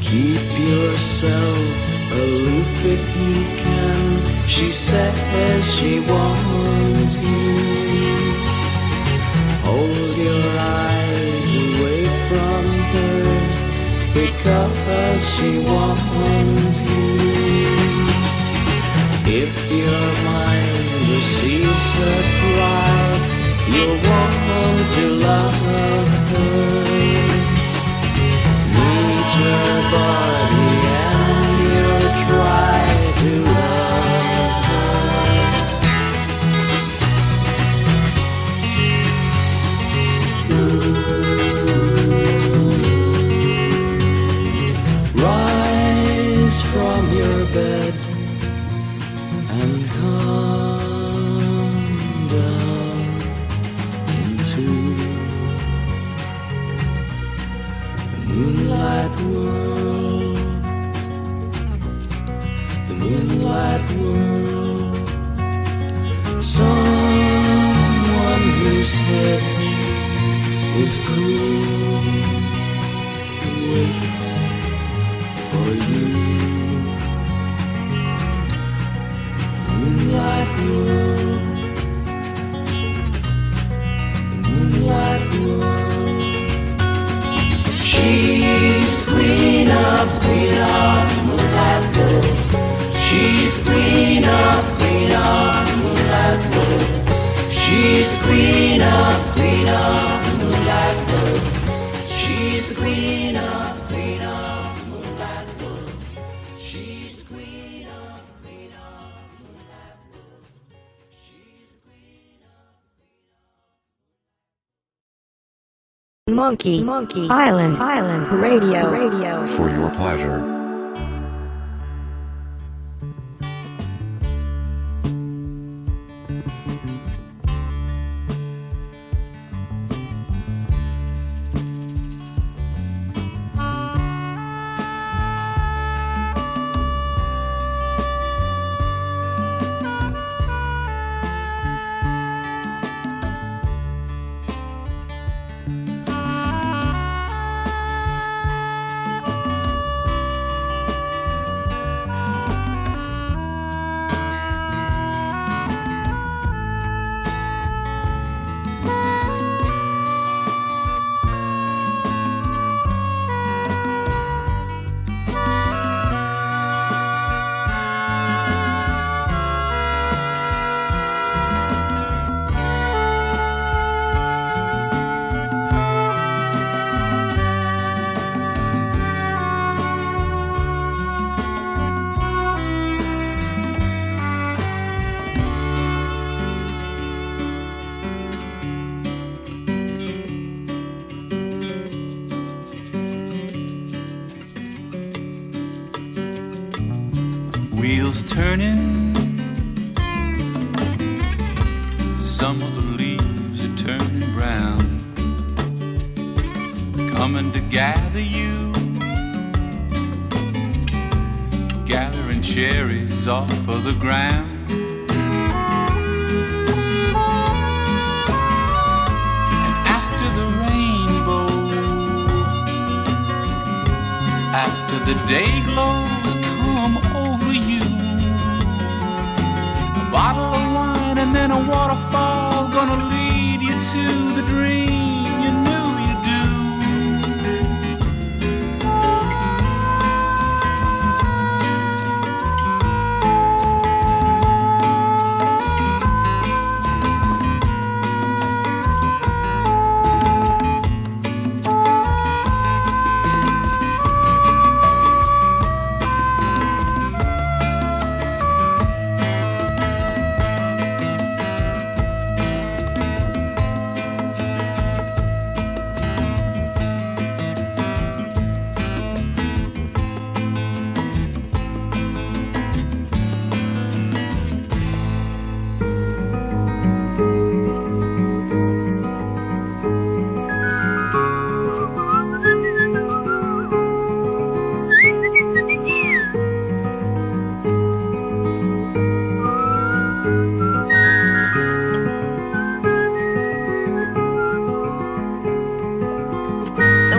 Keep yourself aloof if you can. She says she wants you. Hold your eyes away from hers because she wants you. If your mind receives her cry, you'll want to love her. Meet her body and you'll try to love her. Rise from your bed and come down into the moonlight world, the moonlight world. Someone whose head is cool waits Monkey Island Radio. For your pleasure. Wheels turning, some of the leaves are turning brown, coming to gather you, gathering cherries off of the ground. And after the rainbow, after the day glows come over you, a bottle of wine and then a waterfall gonna lead you to the dream you knew you do.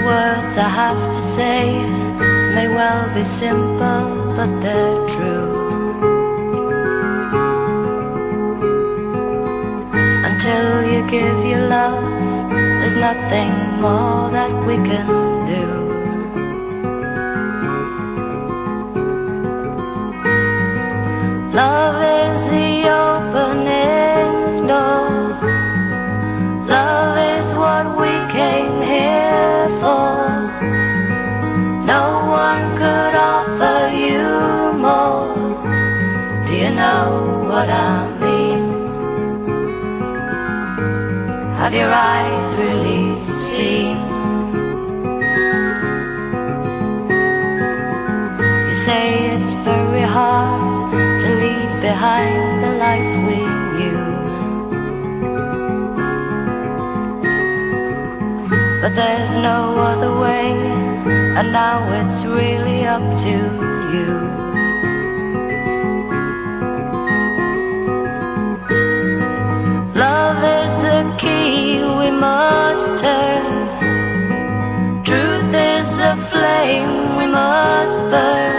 words I have to say may well be simple, but they're true. Until you give your love, there's nothing more that we can do. Love is the opening door. Love is what we came here for. No one could offer you more. Do you know what I mean? Have your eyes really seen? You say it's very hard to leave behind the life we knew, but there's no other way, and now it's really up to you. Love is the key we must turn. Truth is the flame we must burn.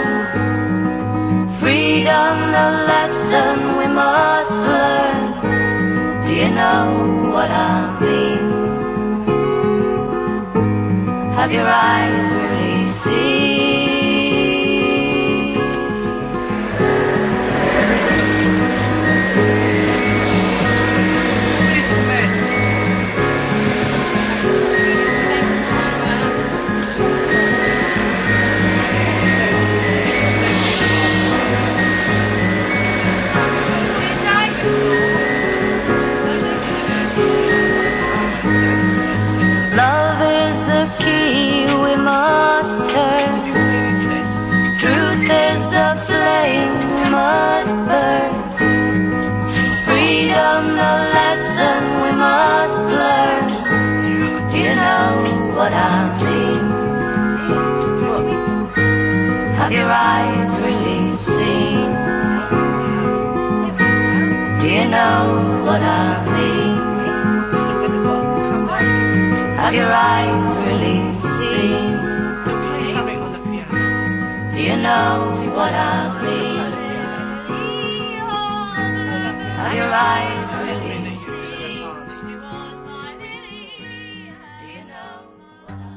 Freedom the lesson we must learn. Do you know what I mean? Have your eyes really seen? Love is Have your eyes really seen? Do you know what I mean? Have your eyes really seen? Do you know what I mean? Have your eyes really seen? Do you know what I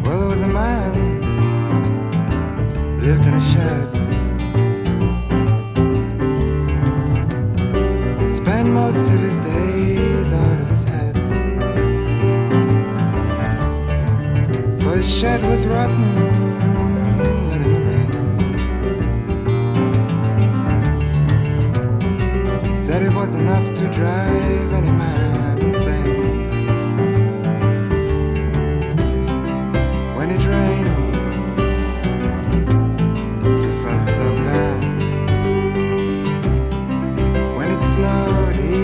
Well, there was a man lived in a shed, spent most of his days out of his head, for his shed was rotten, let it rain. Said it was enough to drive any man insane. When it rained, he felt so bad. When it snowed, he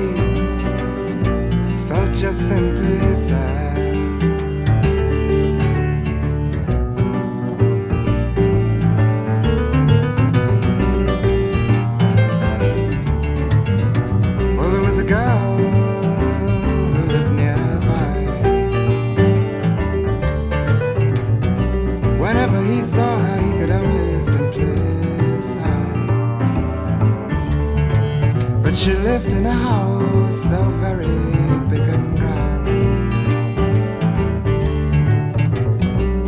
felt just simply sad. Well, there was a girl who lived nearby. Whenever he saw her, he could only simply sigh. But she lived in a house so very big and grand.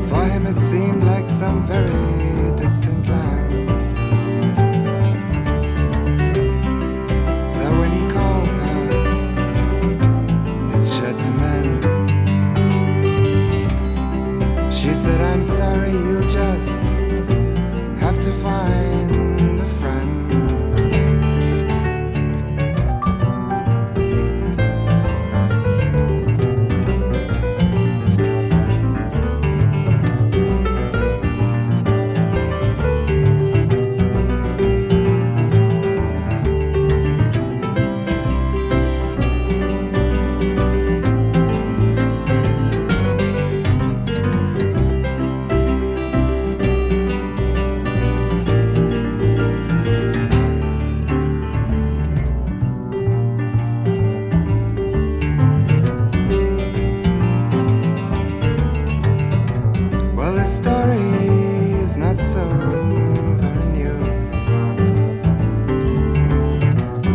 For him it seemed like some very distant land. So when he called her his shed to mend, she said, I'm sorry, you just have to find a friend. Well, the story is not so very new.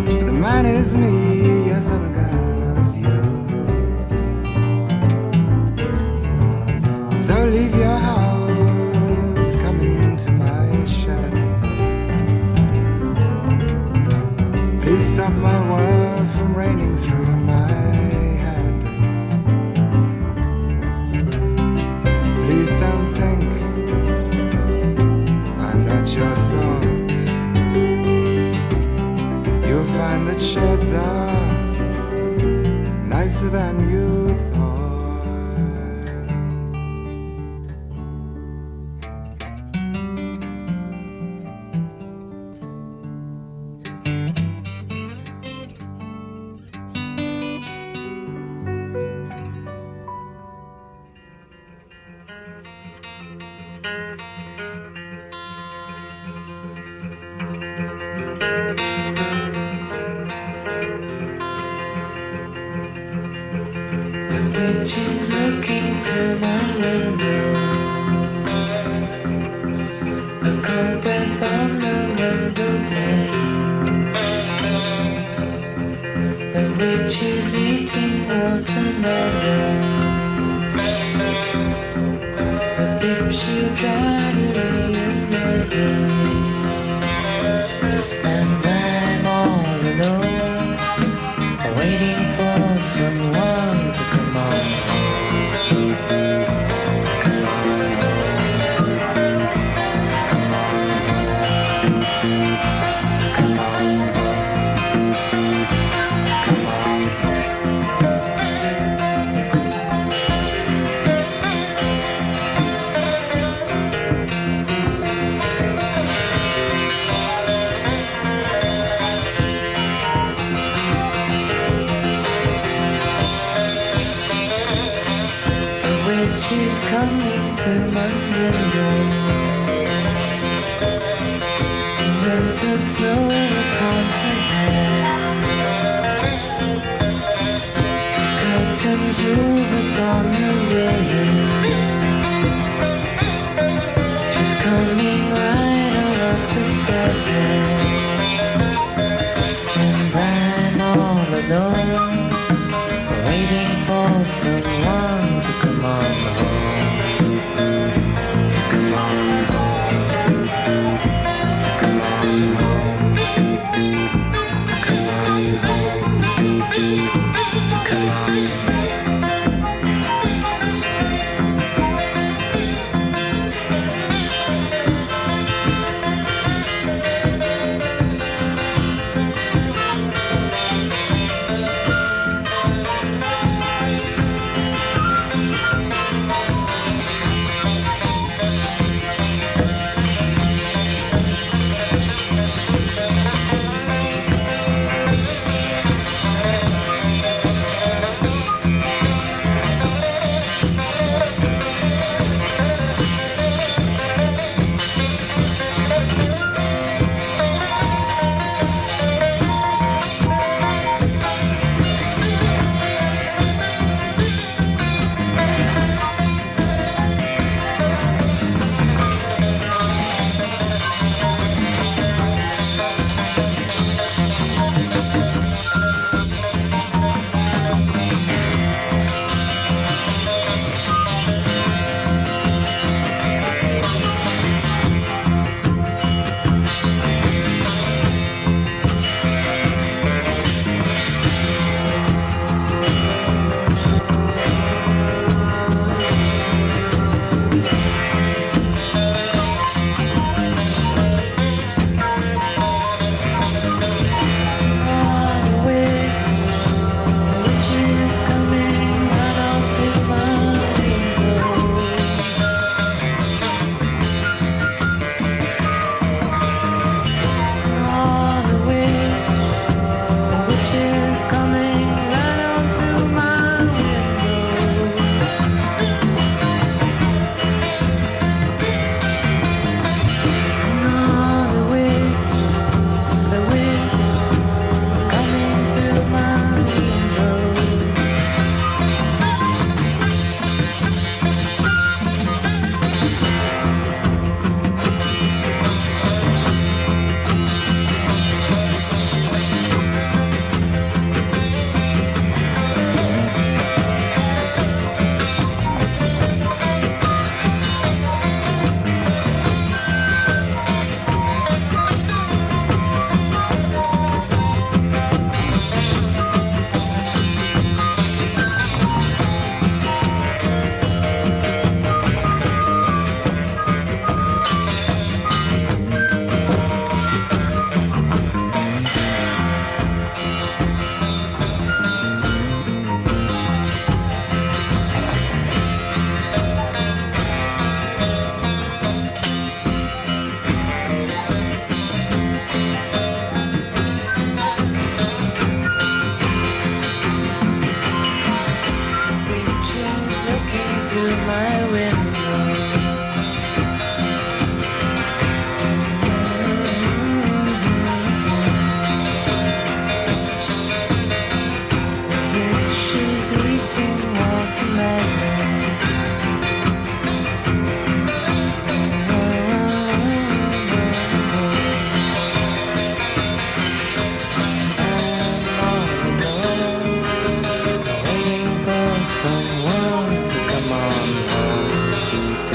But the man is me, as other girl is you. So leave your house, come into my shed. Please stop my world from raining through my head. Please don't think I'm not your sort. You'll find that sheds are nicer than you thought. The witch is looking through my window. A cold breath on the window pane. The witch is eating watermelon. The lip she'll try to reimagine. And I'm all alone, waiting for someone to come on. Come she's coming through my window. Winter snow upon her hair. Curtains move upon the rain. She's coming right up the staircase. And I'm all alone, waiting for someone to come on home. Come on home. Come on home. Come on home. Come on home. Someone to come on home.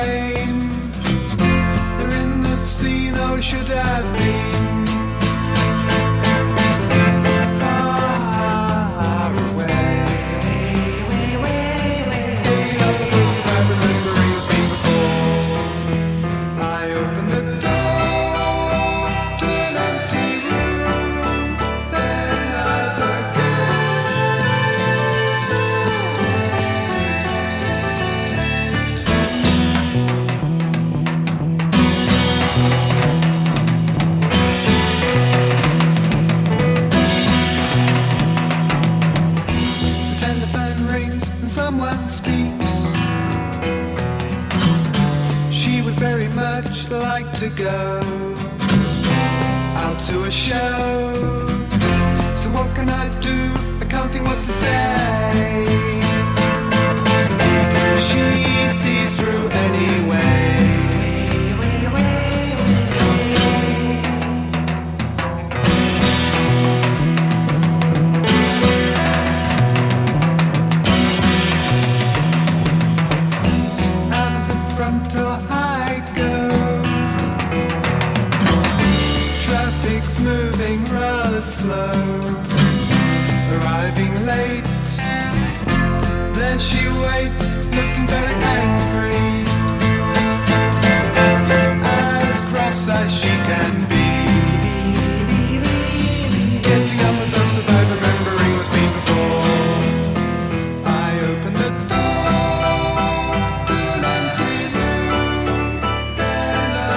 came. They're in the scene, oh, should have been far away. Getting up the first of I remember he was been before. I opened the door to an empty room, then I someone speaks. She would very much like to go out to a show. So what can I do? I can't think what to say. She sees through anyway. Slow, arriving late. There she waits, looking very angry, as cross as she can be. Getting up with us about remembering what's been before. I opened the door to an empty room, then I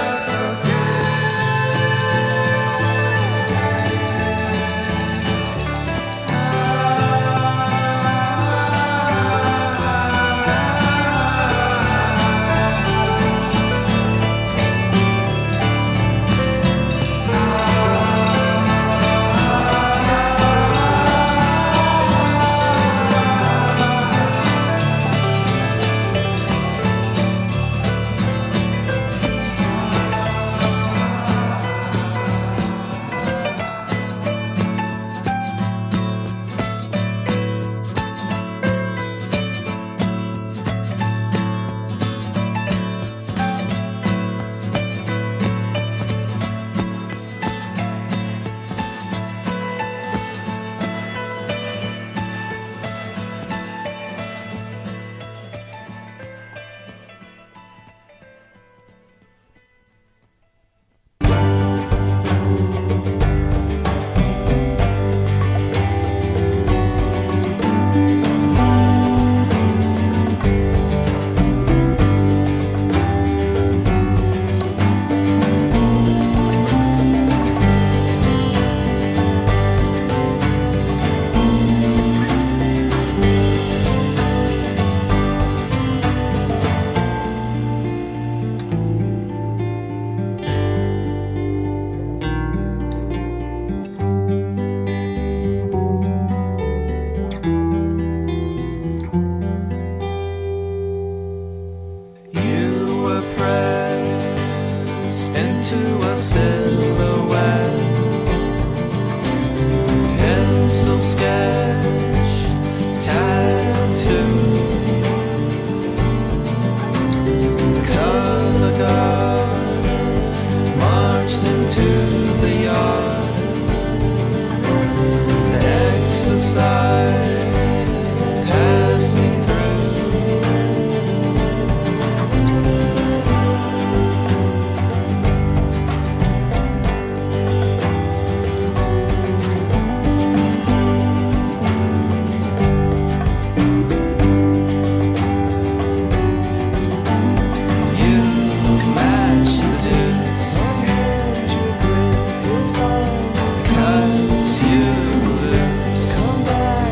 Come back.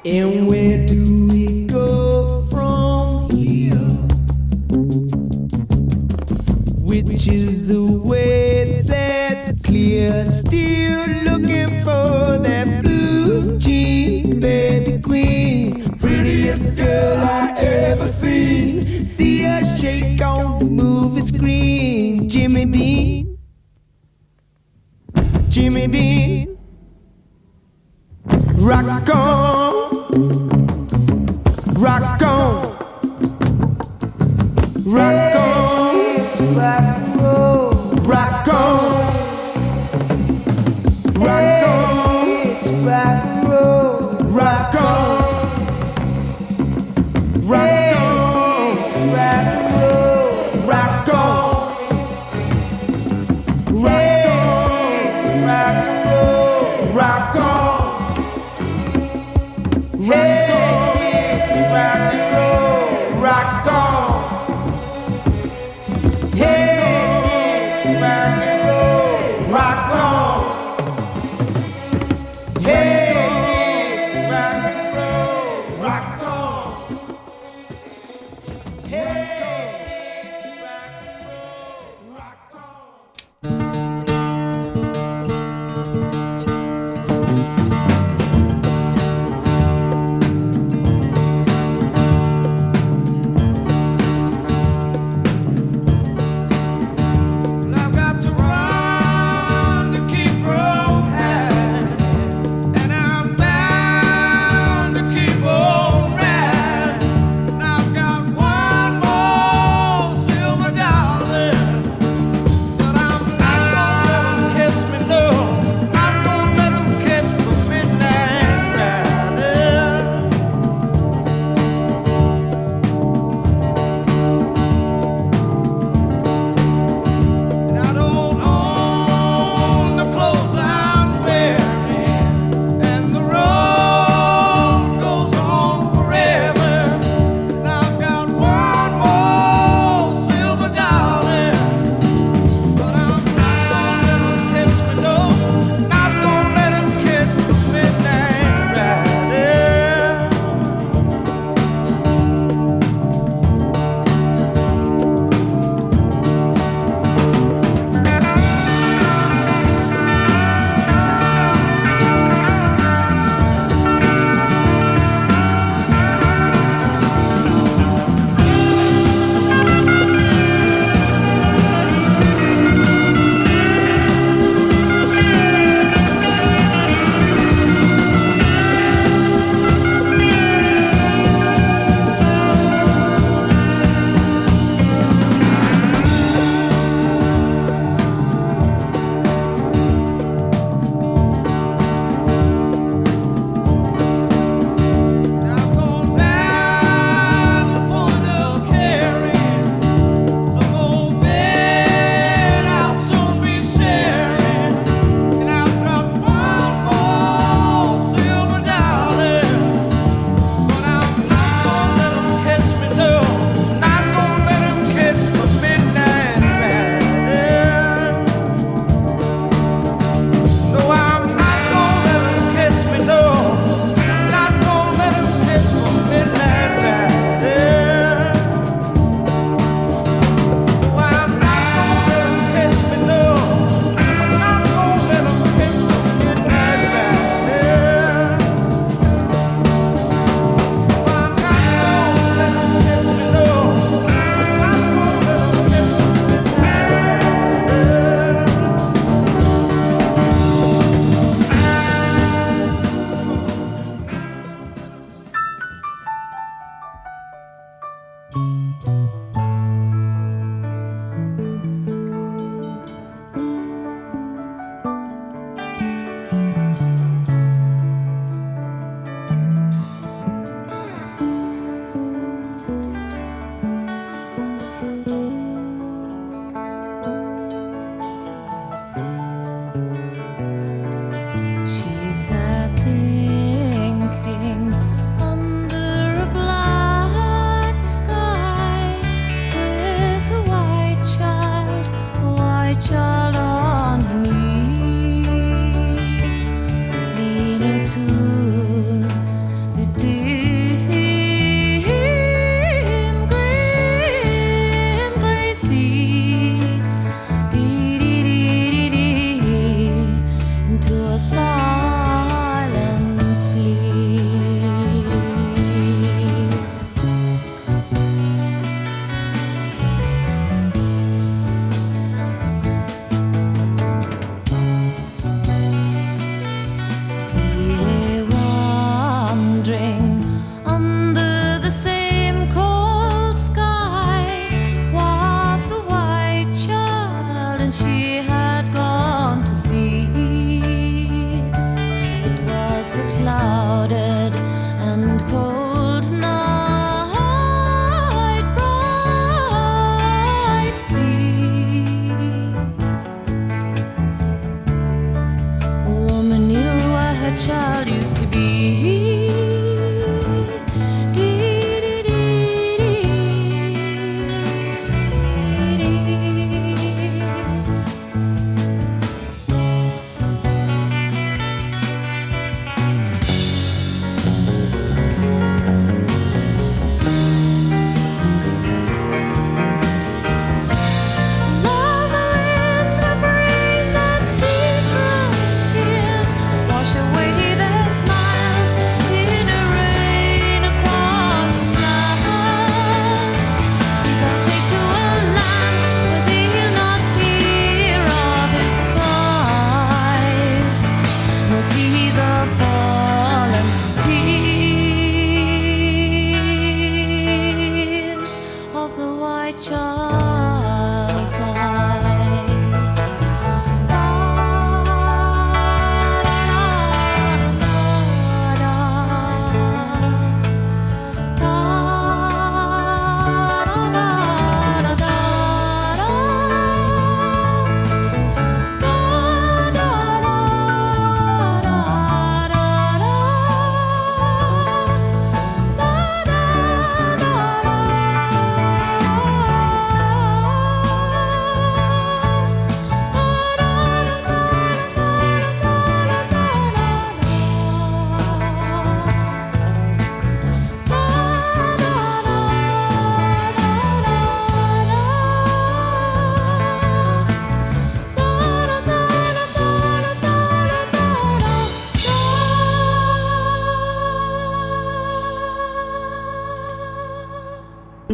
And where do we go from here? Which is the way that's clear? Still looking for that blue jean, baby. scene. See us shake on the movie screen. Jimmy Dean, Jimmy Dean, rock on, rock on, rock on, rock and roll, rock on, rock on, rock and roll, rock on. Rock on, rock and roll, rock on, rock and roll, rock on, rock and roll, rock on, hey, rock and roll, rock on, hey, rock and roll, rock on. I've got to run to keep from high, and I'm bound to keep on running.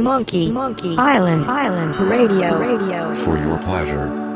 Monkey Island Radio. For your pleasure.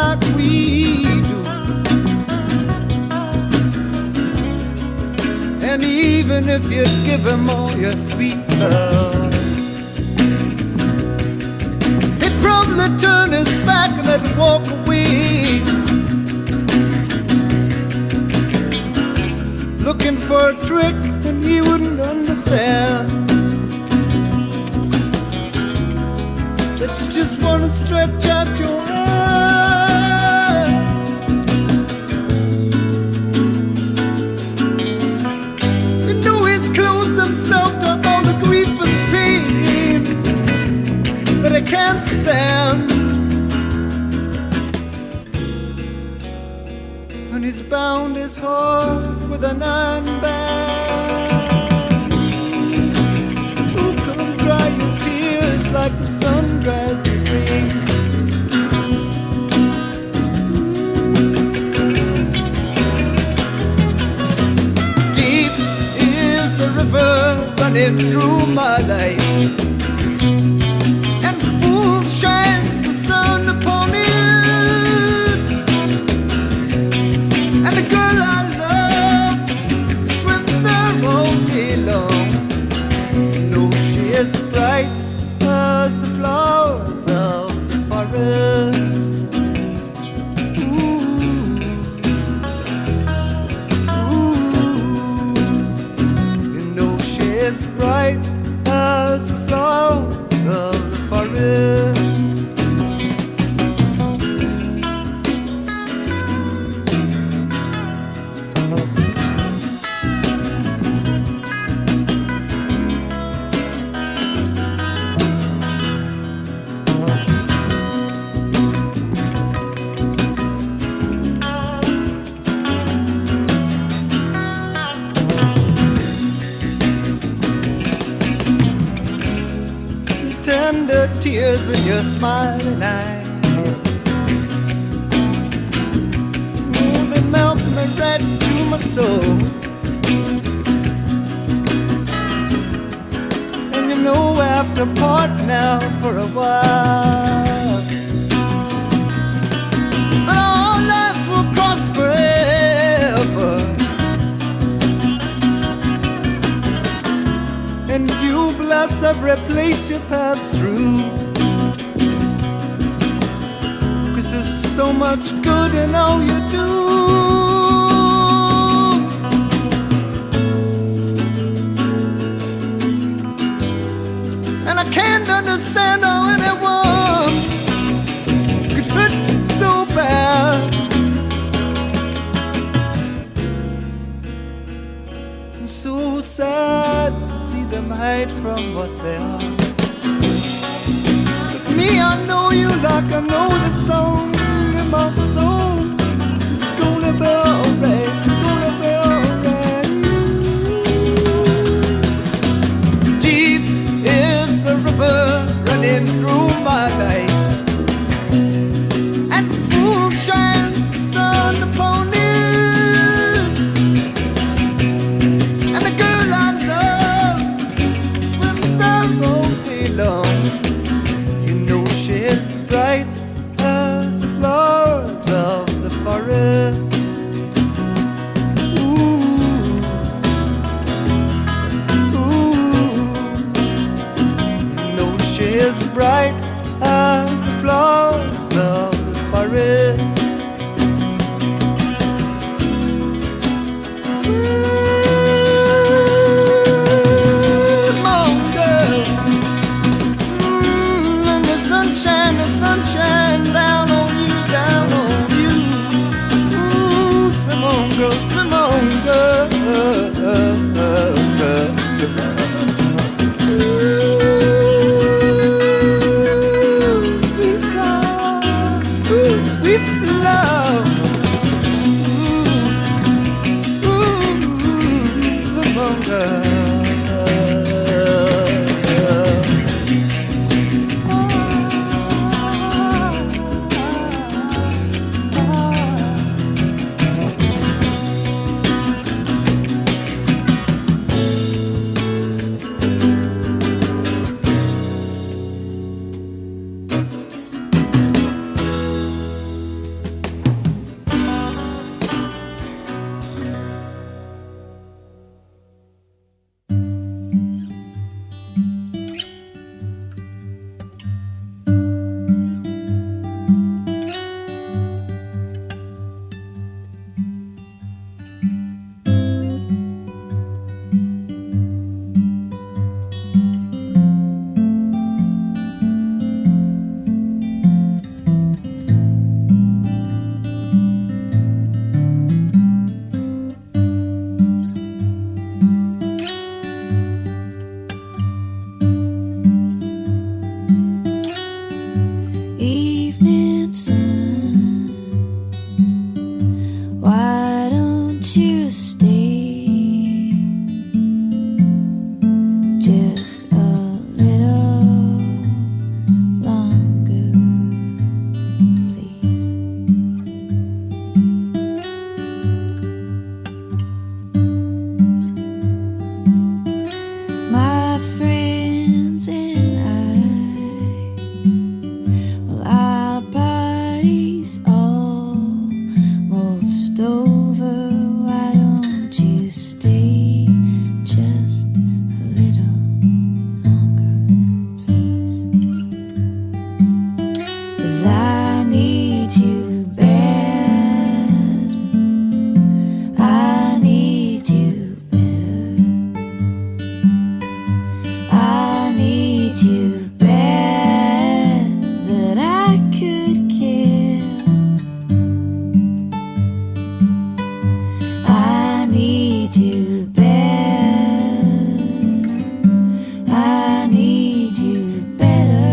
like we do. And even if you give him all your sweet love, he'd probably turn his back and let walk away, looking for a trick and he wouldn't understand that you just want to stretch out your hand. You know he's closed himself to all the grief and pain that I can't stand, and he's bound his heart with an iron band. Oh, come dry your tears like the sun dries the rain. Deep is the river running through my life, and full shines the sun upon it, and the girl I love swims there all day long. No, she is bright as the flowers of the forest. Ooh, ooh, you know she is bright as the flowers of the forest. Tender tears in your smiling eyes, oh, they melt me right to my soul. And you know I have to part now for a while, but our lives will cross forever, and you bless every place you pass through, 'cause there's so much good in all you do. And I can't understand how anyone could hurt you so bad. It's so sad to see them hide from what they are. But me, I know you like I know the song in my soul. It's gonna be alright, gonna be alright. Deep is the river running through my life, and full shines the sun upon it, and the girl I love swims there all day long. You know she is bright as the flowers of the forest. Ooh, ooh, you know she is bright as the flowers of the forest. Swim on, girl. And the sunshine down on you, down on you. Ooh, swim on, girl, swim on, girl. Ooh, sweet love, ooh, sweet love. Ooh, ooh, swim on, girl. stay just a little longer, please? My friends and well, our party's almost over. Why don't you stay just a little longer, please? 'Cause I need you bad. I need you better. I need you bad that I could kill. I need you bad. I need you better.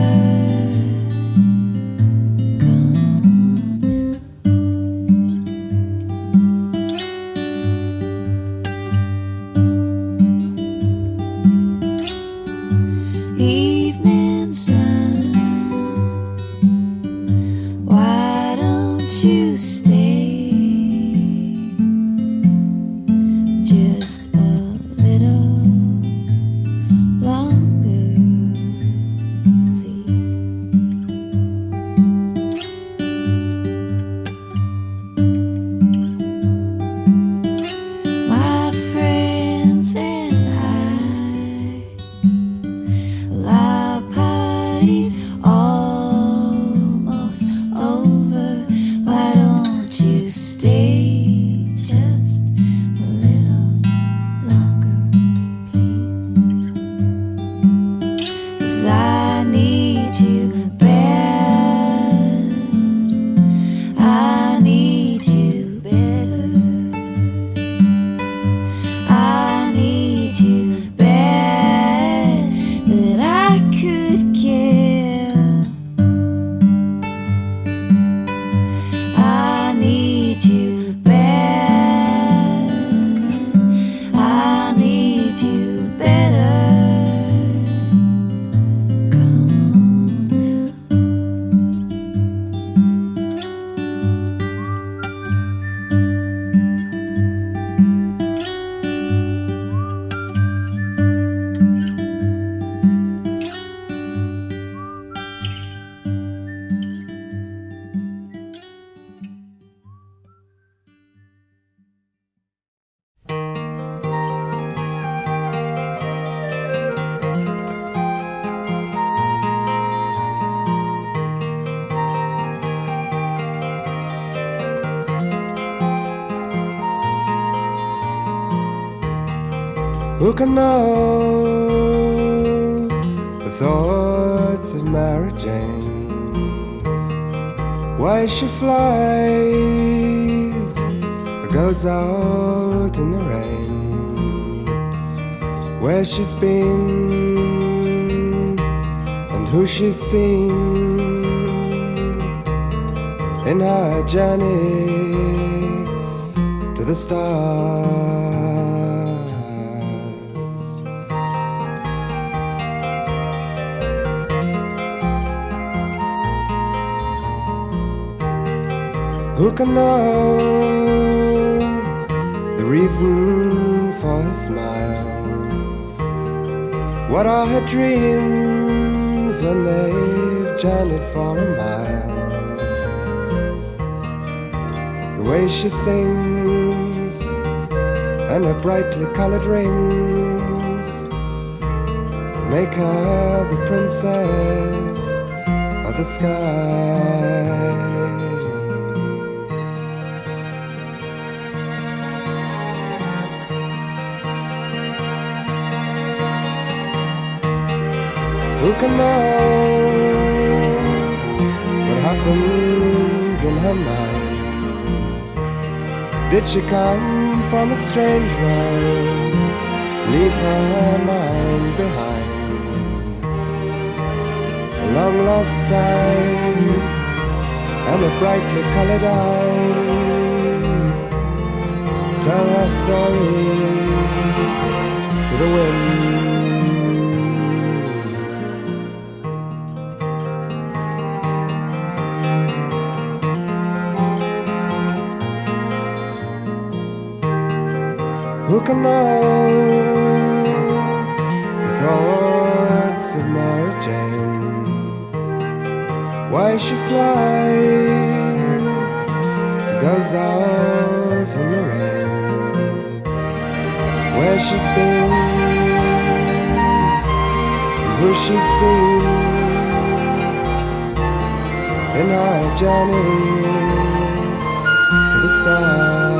Come on. Evening sun, why don't you stay just a little longer, please? My friends and well, our party's almost over. Why don't you stay just a little longer, please? 'Cause I need you bad. I need you better. I need you bad that I could kill. I need you bad. I need you better. Come on now. Who can know the thoughts of Mary Jane? Why she flies or goes out in the rain? Where she's been and who she's seen in her journey to the stars. Who can know the reason for her smile? What are her dreams when they've journeyed for a mile? The way she sings and her brightly colored rings make her the princess of the sky. Who can know what happens in her mind? Did she come from a strange world, leave her mind behind? Long lost sighs and her brightly colored eyes tell her story to the wind. Who can know the thoughts of Mary Jane? Why she flies, goes out in the rain, where she's been, and who she's seen in her journey to the stars.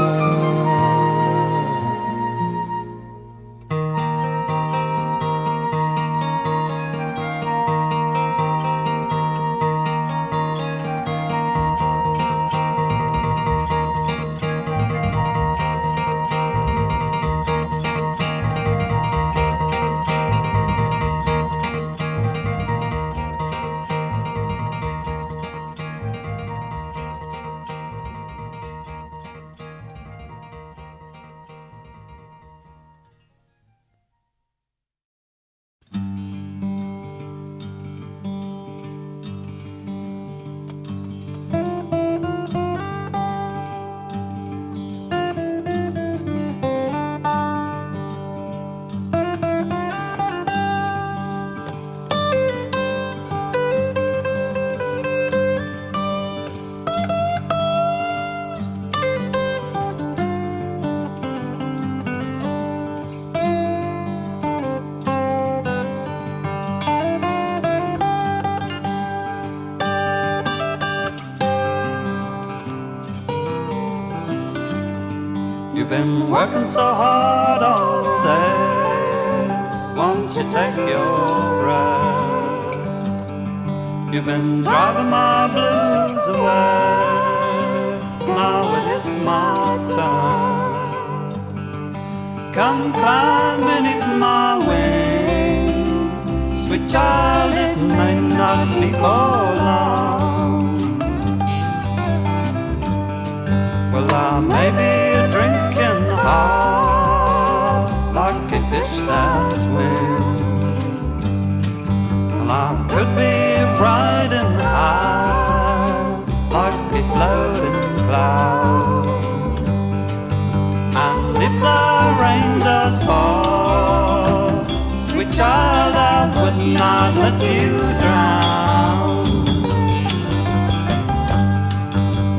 You've been working so hard all day, won't you take your rest? You've been driving my blues away, now it is my turn. Come climb beneath my wings, sweet child, it may not be for long. Well, I may be drinking hard like a fish that swims, and I could be riding high like a floating cloud. And if the rain does fall, sweet child, I would not let you drown.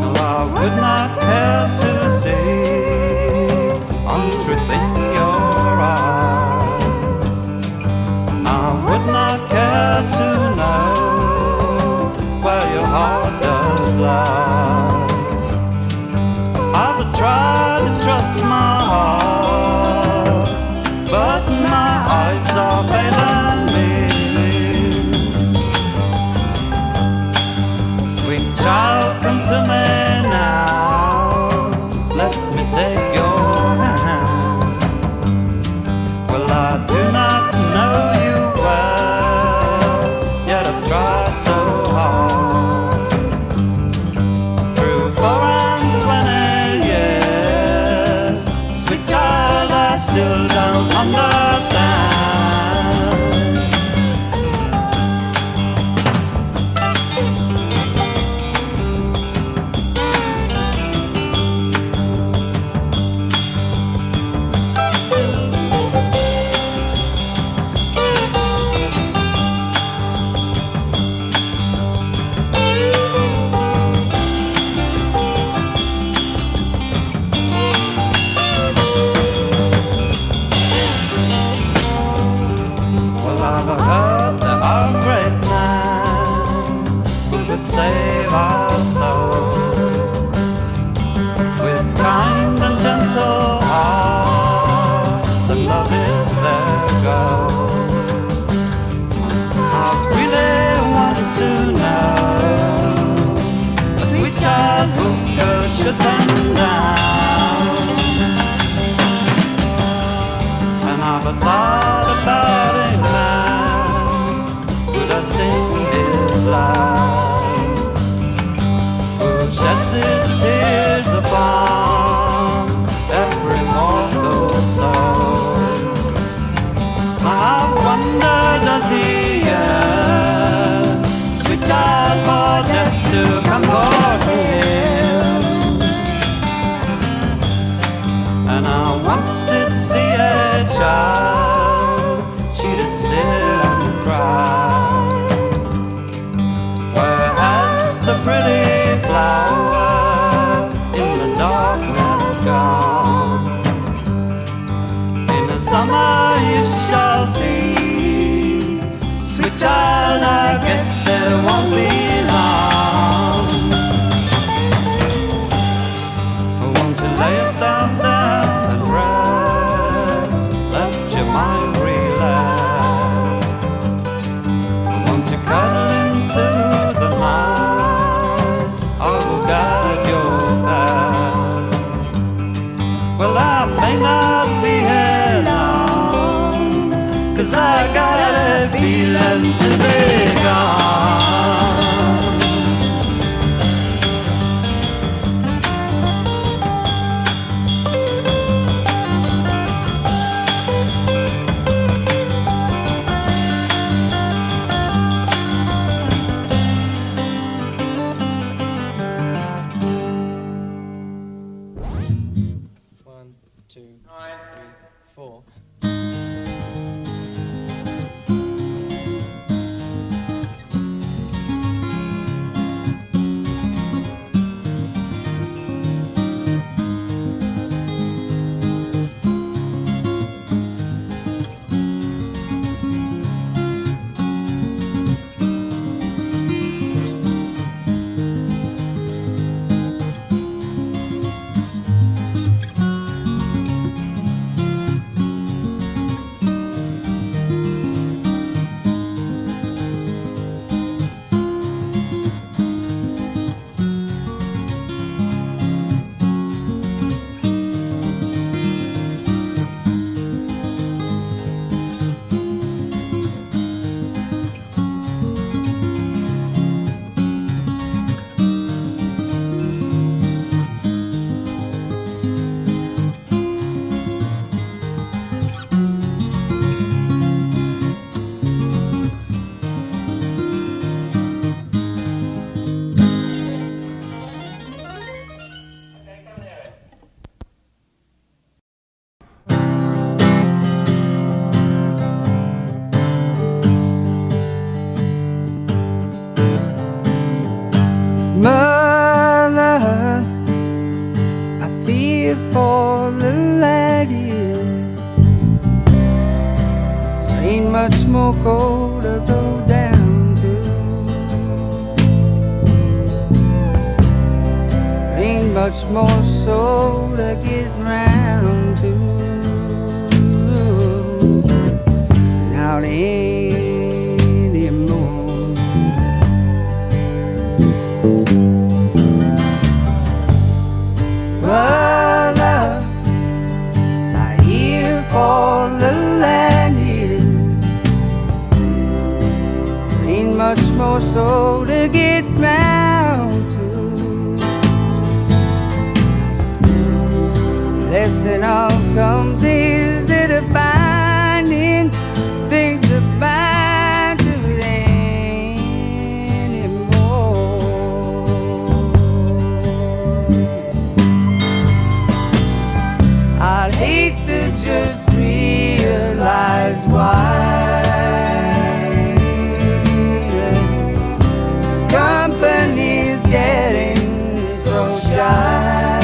Well, I would not care to see untruth in your eyes. I would not care to know where your heart does lie. I've tried to trust my heart, but my eyes are failing me. Sweet child, come to me now, let me take your hand. Well, I do not know you well, yet I've tried so hard. Through 24 years, sweet child, I still don't understand. Save our soul with kind and gentle hearts, and love is their goal. I really want to know a sweet child who could shut them down. And I've thought about a man, would I sing his life? Sheds his tears upon every said it won't be long. Won't you lay yourself down and rest? Let your mind relax. Won't you cuddle into the night? I will guide your path. Well, I may not be here long, 'cause I got a feeling to be gone. One, two, three, four. Mother, I fear for the laddies. Ain't much more coal to go down to. Ain't much more soul to get round to. Not anymore. Mother, I hear for the laddies. Ain't much more soul to get round to. Less than all come things that are finding things to bind to it anymore. I'd hate to just realize why company's getting so shy.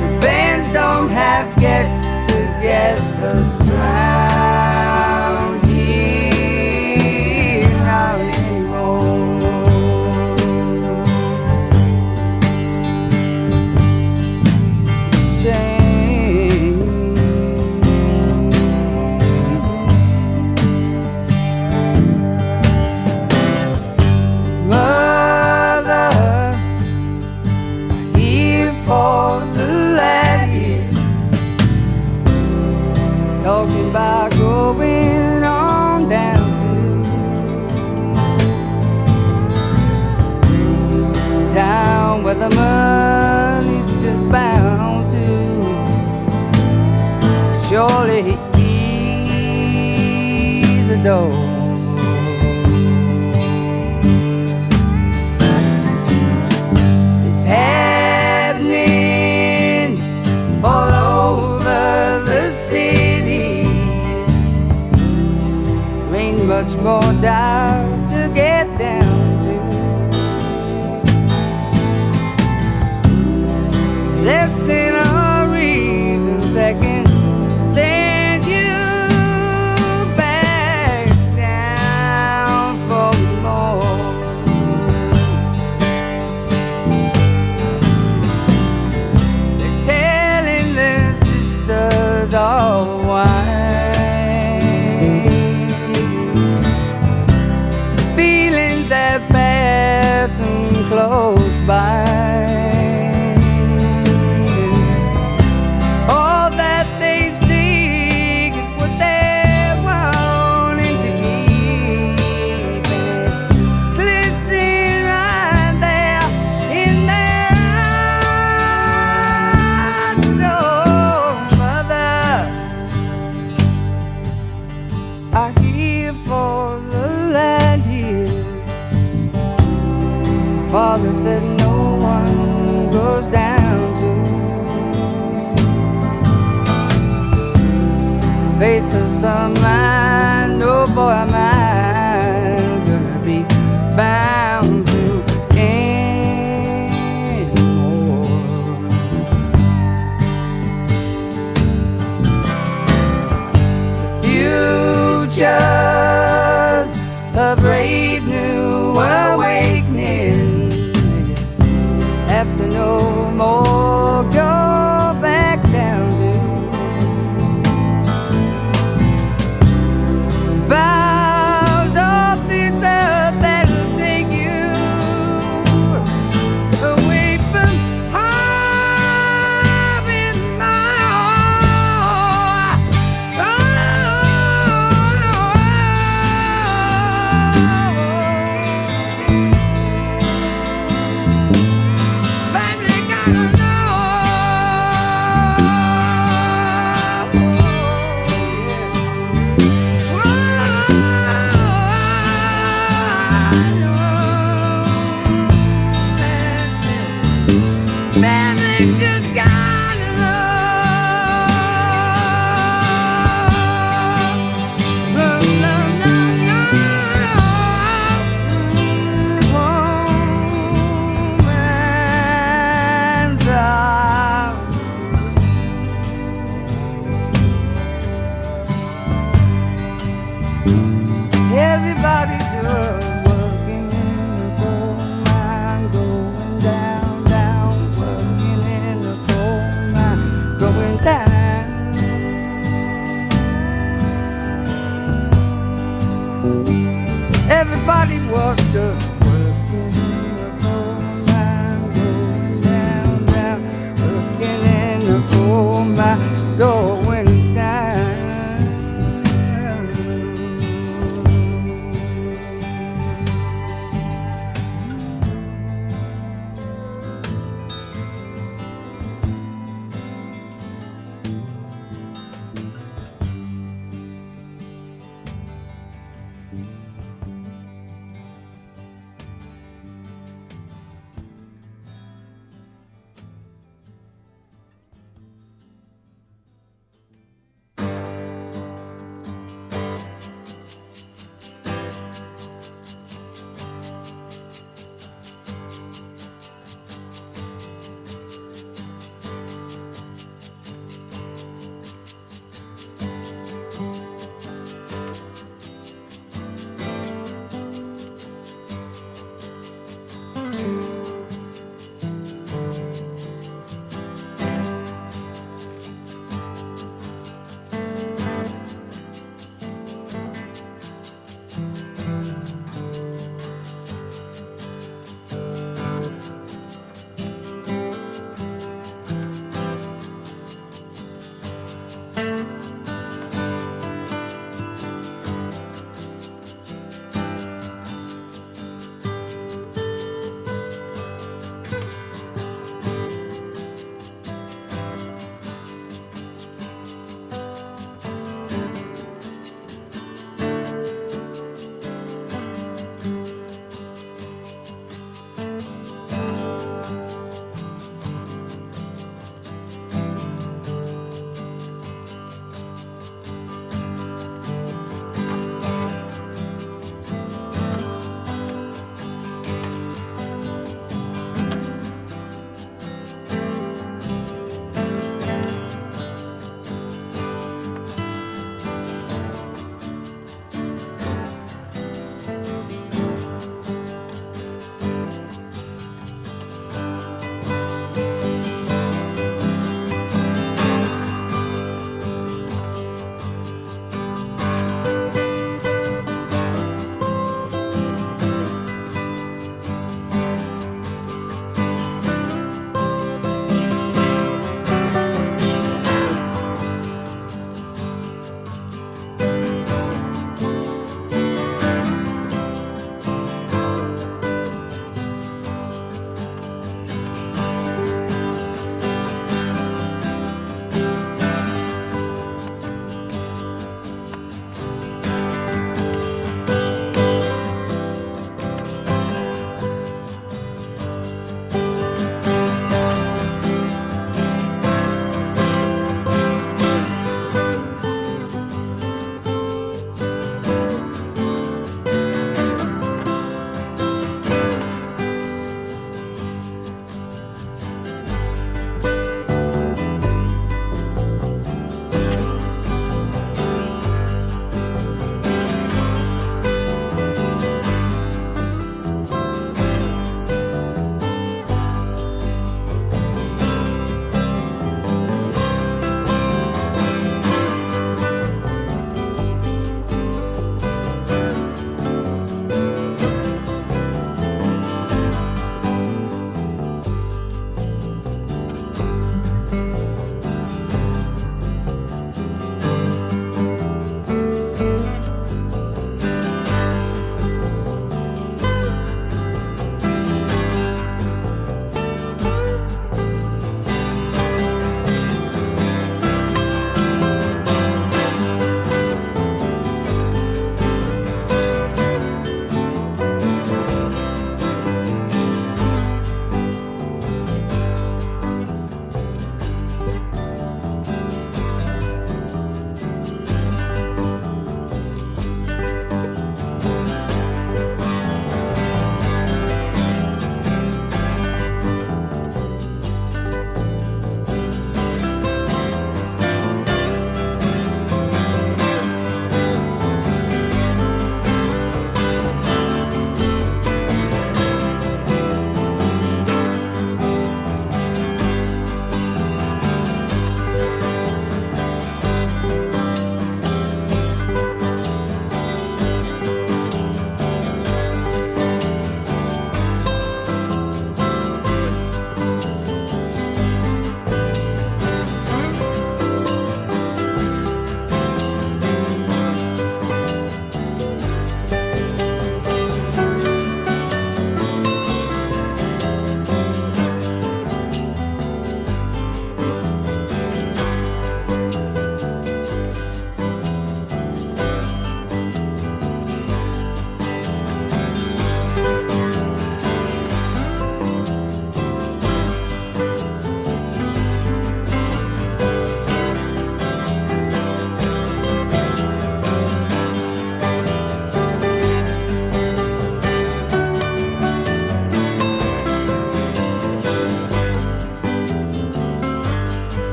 The bands don't have get-togethers round here not anymore. Shame. Mother, here for the laddies, talking about going on down to town where the money's just bound to surely ease the door. It's happening all over the city. Ain't much more down to get down to. Less than a reason that can send you back father said no one goes down to the face of some man. No boy of mine's gonna be bound to anymore. The future's a brave new awakening. After no more go back down to by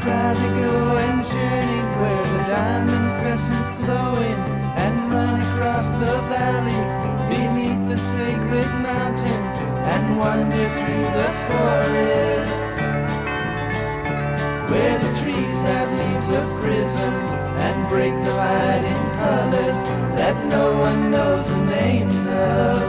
I'd rather go and journey where the diamond crescent's glowing, and run across the valley beneath the sacred mountain, and wander through the forest where the trees have leaves of prisms and break the light in colors that no one knows the names of.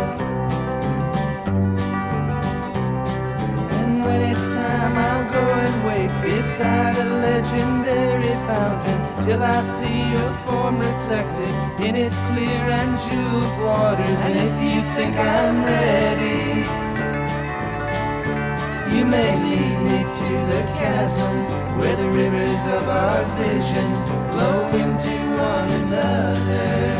And when it's time, I'll go and wait beside a legendary fountain till I see your form reflected in its clear and jeweled waters. And if you think I'm ready, you may lead me to the chasm where the rivers of our vision flow into one another.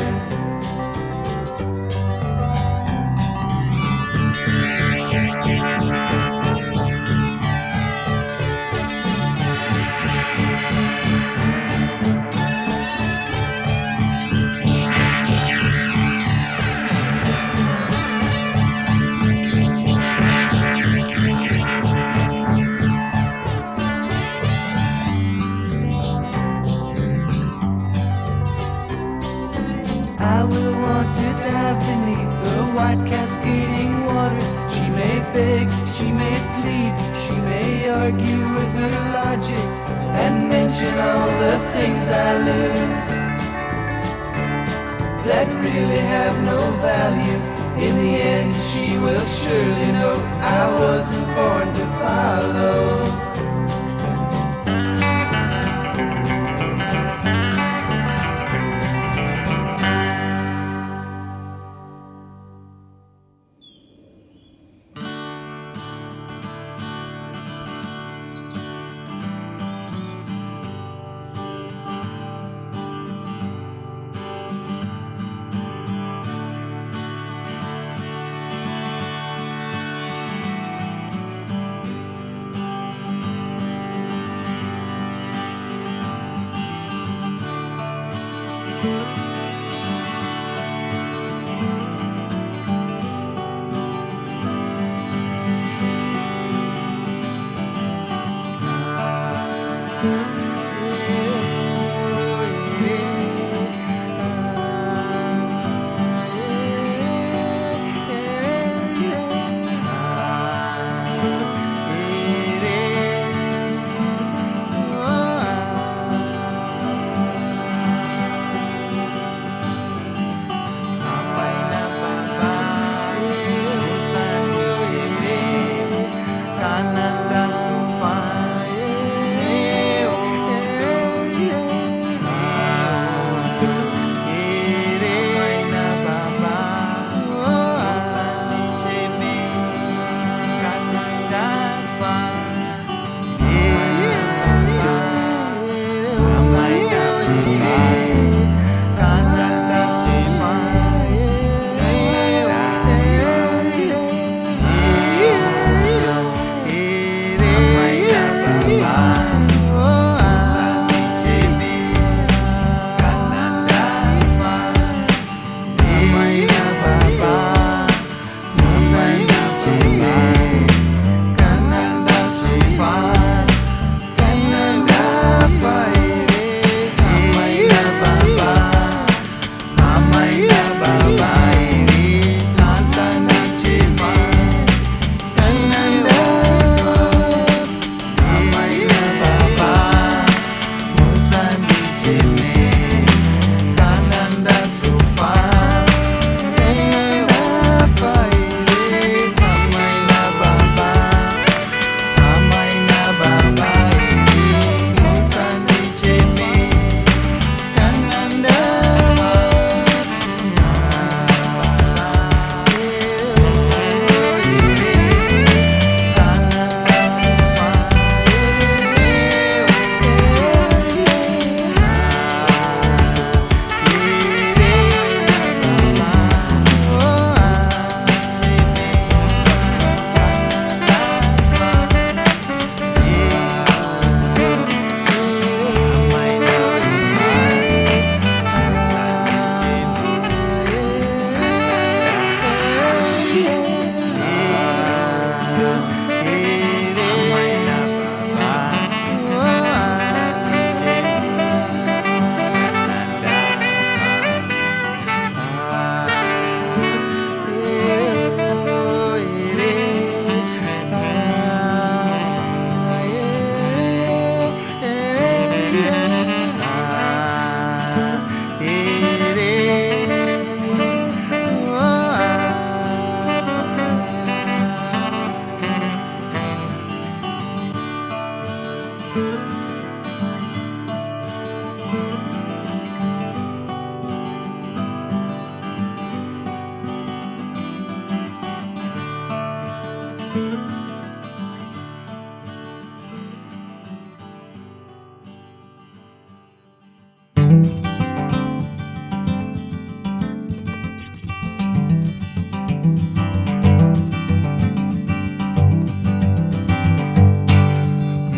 I will want to dive beneath the white cascading waters. She may beg, she may plead, she may argue with her logic and mention all the things I lose that really have no value. In the end she will surely know I wasn't born to follow.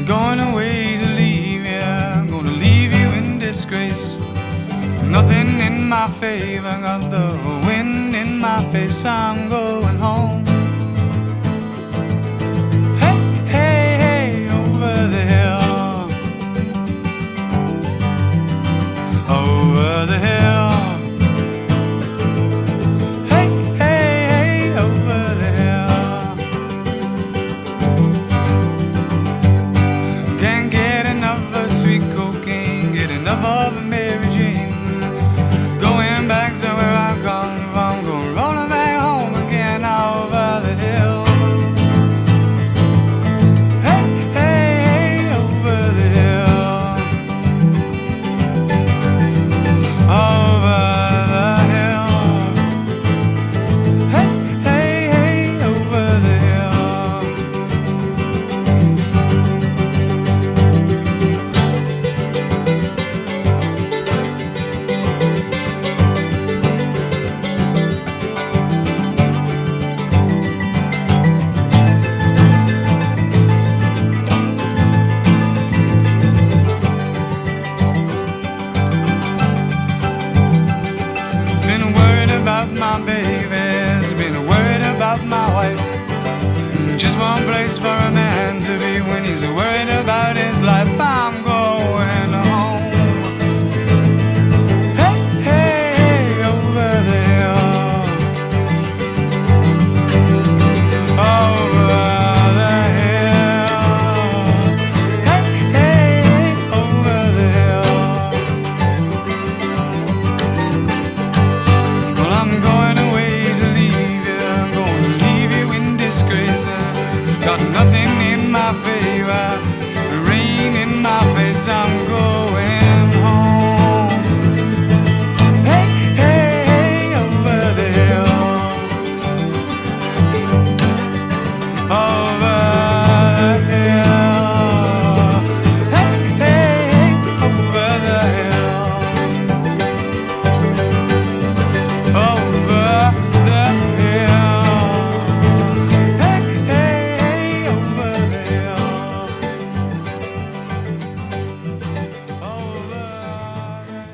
Going away to leave you, I'm gonna leave you in disgrace. Nothing in my favor, got the wind in my face, I'm going home. Hey, hey, hey, over the hill, over the hill. Hey, hey, hey, over the hill. Can't get enough of sweet cocaine, get enough of a Mary Jane. Going back to where I've come from, going rolling back home again over the hill. Hey, hey, hey, over the hill, over the hill. Hey, hey, hey, over the hill. Been worried about my babies, been worried about my wife. Just one place for a man to be when he's worried about his life. I'm going home. Hey, hey, hey, over the hill, over the hill. Hey, hey, hey, over the hill. Well, I'm going away to leave you, I'm going to leave you in disgrace. Got nothing in my favor, rain in my face, I'm going home. Hey, hey, hey, over the hill, over the hill. Hey, hey, hey, over the hill, over the hill. Hey, hey, hey, over the hill, over the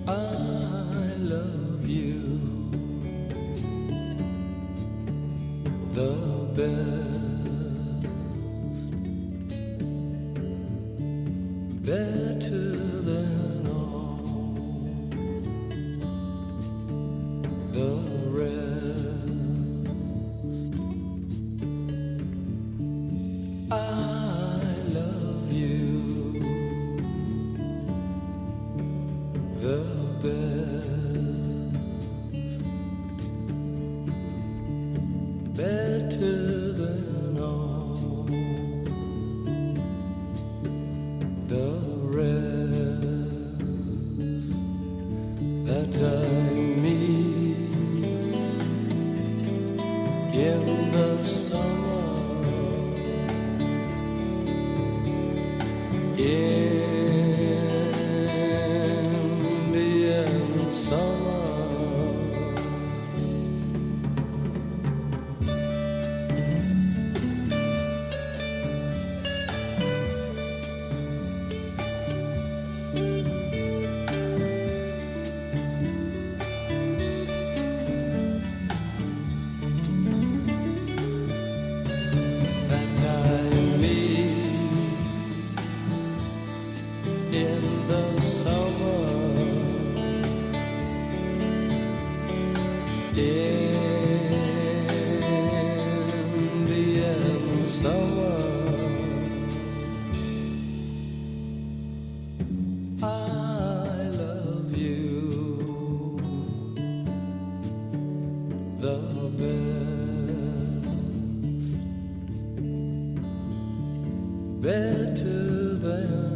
I love you the best, better than all the rest. I love you the best, better than all the rest that I meet in the summer, Indian summer. That I meet better than